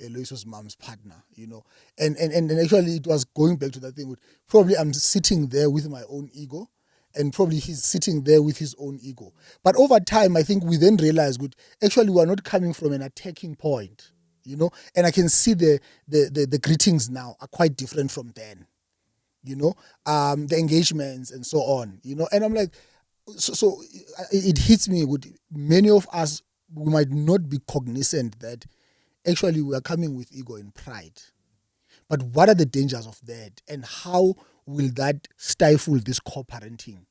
S1: Loiso's mom's partner, and actually it was going back to that thing with, probably I'm sitting there with my own ego, and probably he's sitting there with his own ego. But over time, I think we then realize, good, actually we're not coming from an attacking point, and I can see the greetings now are quite different from then, the engagements and so on, and I'm like, so it hits me with many of us, we might not be cognizant that actually we are coming with ego and pride. But what are the dangers of that, and how will that stifle this co-parenting?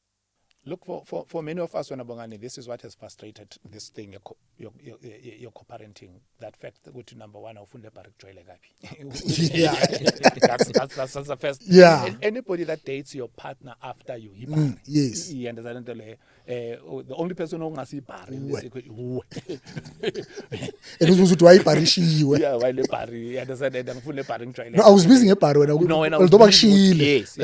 S3: Look, for many of us, this is what has frustrated this thing, your co-parenting. That fact that number one,
S1: Yeah.
S3: that's the first.
S1: Yeah.
S3: Anybody that dates your partner after you,
S1: yes.
S3: he understand the only person who has
S1: It was to why parishiwe.
S3: Yeah, why le pari? Understand? And full paring trailer.
S1: No, I was busy pari when I
S3: no, when I
S1: was
S3: yes.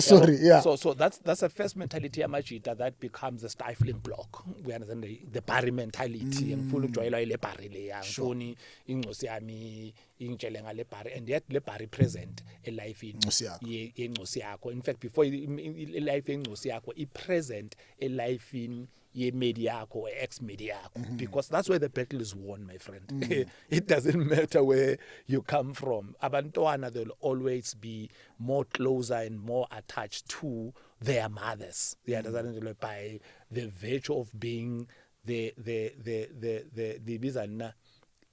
S1: Sorry, yeah.
S3: So that's the first mentality amajita that becomes a stifling block. We understand the pari mentality and full joy le pari le yang phone ingosi yami ingitshele ngale pari, and yet le pari present a life in ingosi yakho. In fact, before life in ingosi yakho, it present a life in ye media or ex media, because that's where the battle is won, my friend. It doesn't matter where you come from. Abantwana, they'll always be more closer and more attached to their mothers. By the virtue of being the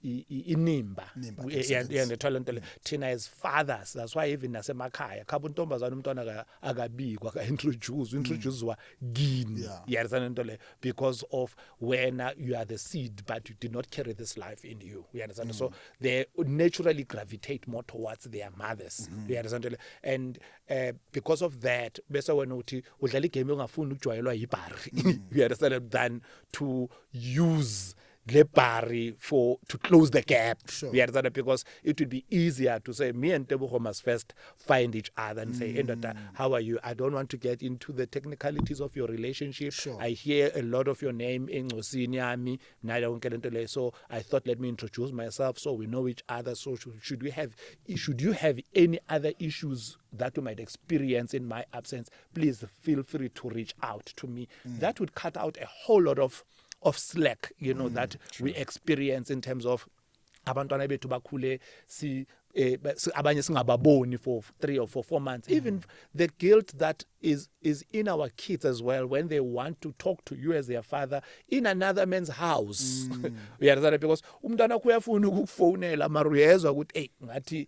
S3: inimba
S1: excellence.
S3: yandethola into le thina as fathers. That's why even nasemakhaya khaba untombazana umntwana akabikwa introducewa gini
S1: Yeah.
S3: yandethola into le because of when you are the seed but you did not carry this life in you. You understand? So they naturally gravitate more towards their mothers. You understand? And because of that, bese wena uthi udlala igame ongafuni ukujwayelwa yibhari. You understand? Than to use le bari to close the gap.
S1: Sure.
S3: You understand? Because it would be easier to say me and Teboho must first find each other and say, how are you? I don't want to get into the technicalities of your relationship.
S1: Sure.
S3: I hear a lot of your name in Osiniami. So I thought, let me introduce myself so we know each other. So should you have any other issues that you might experience in my absence, please feel free to reach out to me. That would cut out a whole lot of slack, that we experience in terms of abantwana bethu bakhule abanye singababoni for 3 or 4 months. Even the guilt that is in our kids as well when they want to talk to you as their father in another man's house. You understand? Because umntwana wakho uyafuna ukukufonela mara uyezwa ukuthi ngathi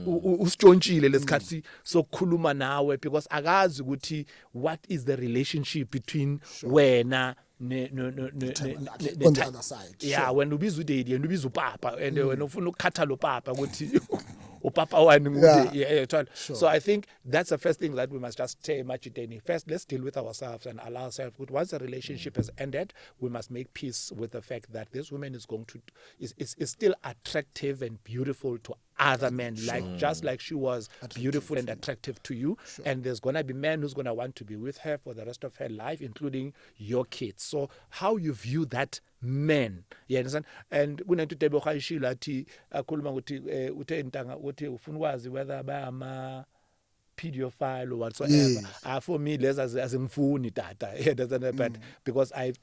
S3: usitshontshile lesikhathi sokukhuluma nawe because akazi ukuthi what is the relationship between wena
S1: on the other side.
S3: Yeah, when ubiza udaddy and ubiza upapa and when ufuna ukukhatha lo papa ukuthi upapa wani ngude. So I think that's the first thing that we must just say Machiteni. First, let's deal with ourselves and allow ourselves. Once the relationship has ended, we must make peace with the fact that this woman is still attractive and beautiful to other men, just like she was beautiful and attractive to you. And there's gonna be men who's gonna want to be with her for the rest of her life, including your kids. So how you view that men, you understand? And kunento Teboho ishilo athi akhuluma ukuthi uthe intanga uthi ufuna ukwazi whether bayama pedophile or whatsoever. For me, less as ngifuni tata. But because I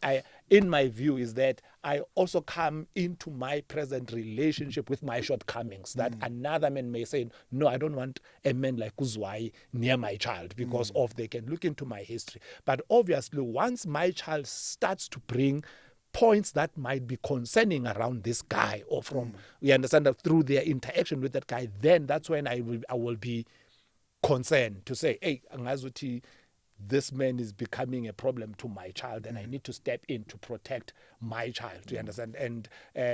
S3: in my view is that I also come into my present relationship with my shortcomings. That another man may say, no, I don't want a man like Uzwai near my child because of they can look into my history. But obviously, once my child starts to bring points that might be concerning around this guy or from we understand that through their interaction with that guy, then that's when I will be concerned to say, hey, angazuthi this man is becoming a problem to my child and I need to step in to protect my child. Do you understand? And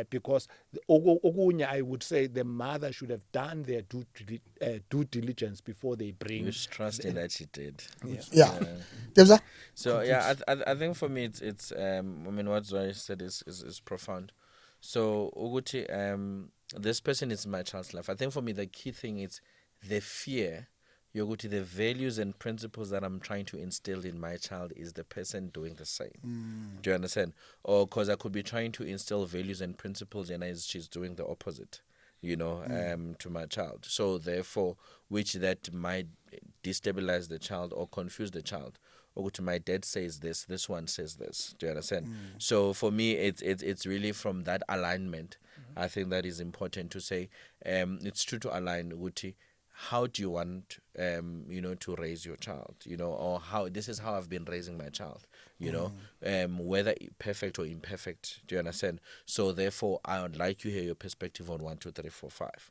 S3: because okunye, I would say the mother should have done their due diligence before they bring.
S2: Which trusting that she did.
S1: Yeah.
S2: So yeah, I think for me it's I mean what Zoe said is profound. So Uguti, this person is my child's life. I think for me the key thing is the fear. Yoguti, the values and principles that I'm trying to instill in my child is the person doing the same. Do you understand? Or because I could be trying to instill values and principles and she's doing the opposite, to my child. So therefore, which that might destabilize the child or confuse the child. Or my dad says this one says this. Do you understand? So for me, it's really from that alignment. I think that is important to say. It's true to align, Uguti. How do you want, to raise your child, or how this is how I've been raising my child, whether perfect or imperfect. Do you understand? So therefore, I would like to hear your perspective on 1, 2, 3, 4, 5.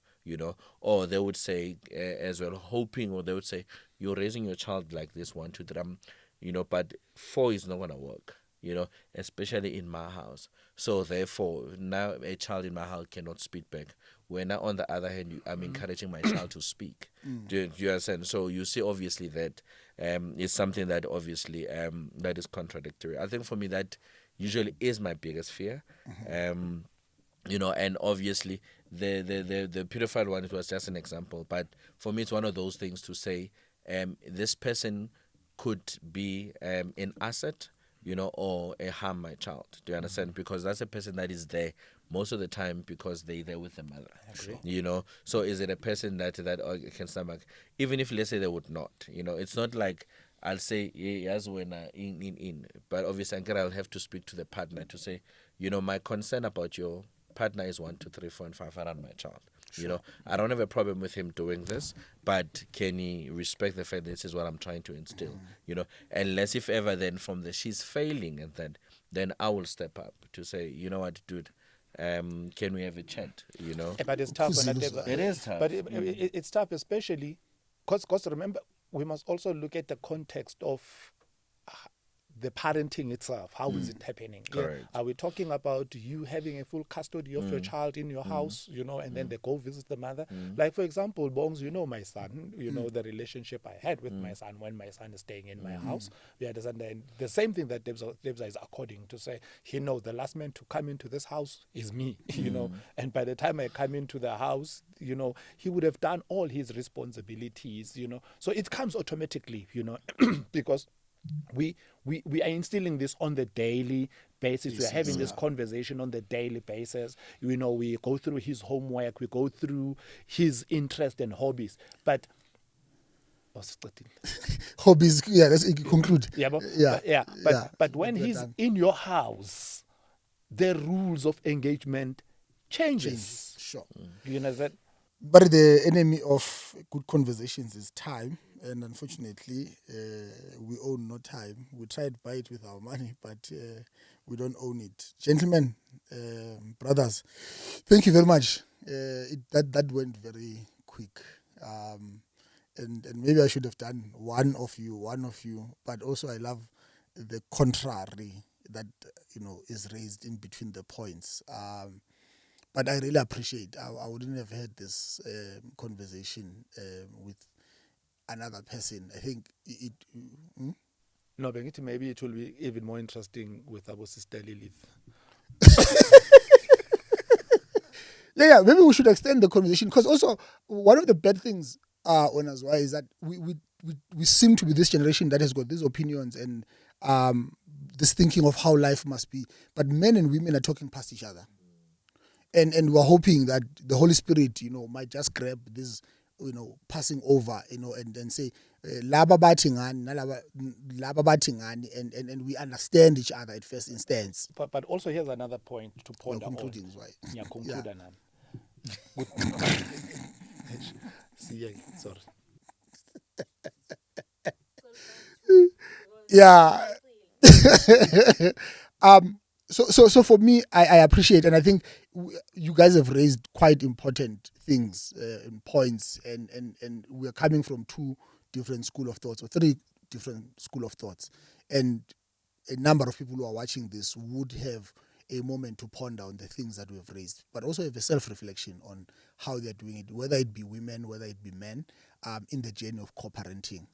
S2: Or they would say as well, hoping, or they would say you're raising your child like this 1, 2, 3, but 4 is not gonna work. Especially in my house. So therefore, now a child in my house cannot speak back. When on the other hand, I'm encouraging my child to speak. Do you understand? So you see, obviously, that is something that obviously that is contradictory. I think for me that usually is my biggest fear. And obviously the purified one, it was just an example. But for me, it's one of those things to say this person could be an asset, or a harm my child. Do you understand? Because that's a person that is there most of the time because they're there with the mother. So is it a person that can stomach, even if let's say they would not, it's not like I'll say yes when in, but obviously I'll have to speak to the partner to say, my concern about your partner is 1, 2, 3, 4, and 5 around my child. Sure. I don't have a problem with him doing this, but can he respect the fact that this is what I'm trying to instill? Unless if ever then from she's failing, and then I will step up to say, you know what, dude, can we have a chat? You know,
S3: But it's tough when
S2: it is tough.
S3: But it's tough, especially because remember, we must also look at the context of the parenting itself. How is it happening?
S2: Correct.
S3: Are we talking about you having a full custody of your child in your house, and then they go visit the mother? Like, for example, Bongs, my son, the relationship I had with my son when my son is staying in my house. We understand, and the same thing that Debza is according to say, he knows the last man to come into this house is me, and by the time I come into the house, he would have done all his responsibilities, so it comes automatically, because we are instilling this on the daily basis. We are having this conversation on the daily basis. We go through his homework, we go through his interests and hobbies. But
S1: hobbies, let's conclude.
S3: But when he's in your house, the rules of engagement changes.
S1: Sure.
S3: You know that.
S1: But the enemy of good conversations is time. And unfortunately, we own no time. We try to buy it with our money, but we don't own it. Gentlemen, brothers, thank you very much. That went very quick. And maybe I should have done one of you. But also I love the contrary that, is raised in between the points. But I really appreciate. I wouldn't have had this conversation with another person. I think it.
S3: No, but maybe it will be even more interesting with our sister Lilith.
S1: Yeah. Maybe we should extend the conversation, because also one of the bad things on us why is that we seem to be this generation that has got these opinions and this thinking of how life must be, but men and women are talking past each other. And we're hoping that the Holy Spirit, might just grab this, passing over, and then say, laba bathi ngani, laba bathi ngani, and we understand each other at first instance.
S3: But also here's another point to ponder on.
S1: Concluding, right?
S3: Yeah, conclude now. Sorry.
S1: Yeah. So for me, I appreciate, and I think you guys have raised quite important things and points, and we're coming from two different school of thoughts, or three different school of thoughts, and a number of people who are watching this would have a moment to ponder on the things that we have raised, but also have a self-reflection on how they're doing it, whether it be women, whether it be men, in the journey of co-parenting.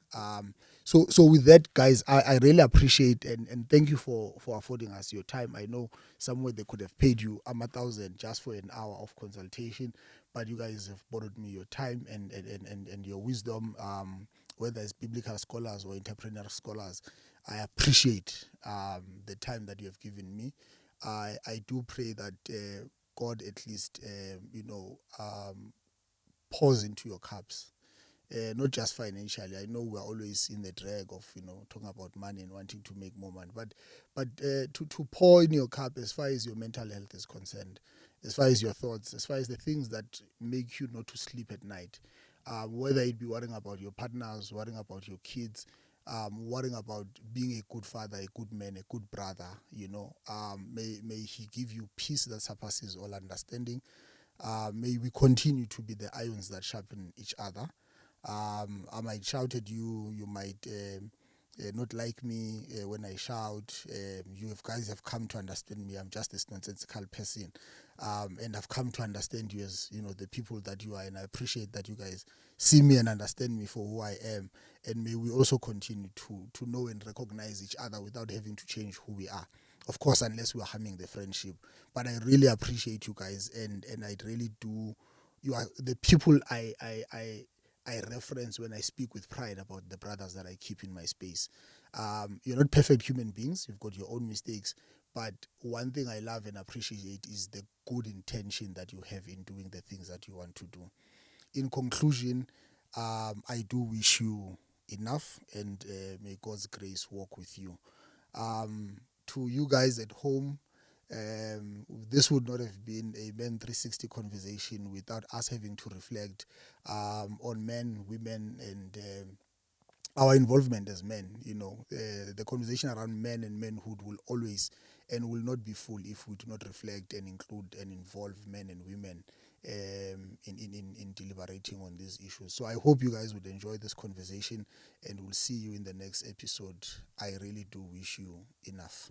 S1: So with that, guys, I really appreciate and thank you for affording us your time. I know somewhere they could have paid you 1,000 just for an hour of consultation, but you guys have borrowed me your time and your wisdom, whether it's biblical scholars or entrepreneurial scholars. I appreciate the time that you have given me. I do pray that God at least, pours into your cups, not just financially. I know we're always in the drag of, talking about money and wanting to make more money, but to pour in your cup as far as your mental health is concerned, as far as your thoughts, as far as the things that make you not to sleep at night, whether it be worrying about your partners, worrying about your kids, worrying about being a good father, a good man, a good brother, may he give you peace that surpasses all understanding. May we continue to be the irons that sharpen each other. I might shout at you, you might not like me when I shout. Guys have come to understand me. I'm just this nonsensical person. And I've come to understand you as, the people that you are. And I appreciate that you guys see me and understand me for who I am. And may we also continue to know and recognize each other without having to change who we are. Of course, unless we are harming the friendship. But I really appreciate you guys. And I really do. You are the people I reference when I speak with pride about the brothers that I keep in my space. You're not perfect human beings. You've got your own mistakes. But one thing I love and appreciate is the good intention that you have in doing the things that you want to do. In conclusion, I do wish you enough, and may God's grace walk with you. To you guys at home, this would not have been a Men 360 conversation without us having to reflect on men, women, and our involvement as men. The conversation around men and manhood will always and will not be full if we do not reflect and include and involve men and women in deliberating on these issues. So I hope you guys would enjoy this conversation, and we'll see you in the next episode. I really do wish you enough.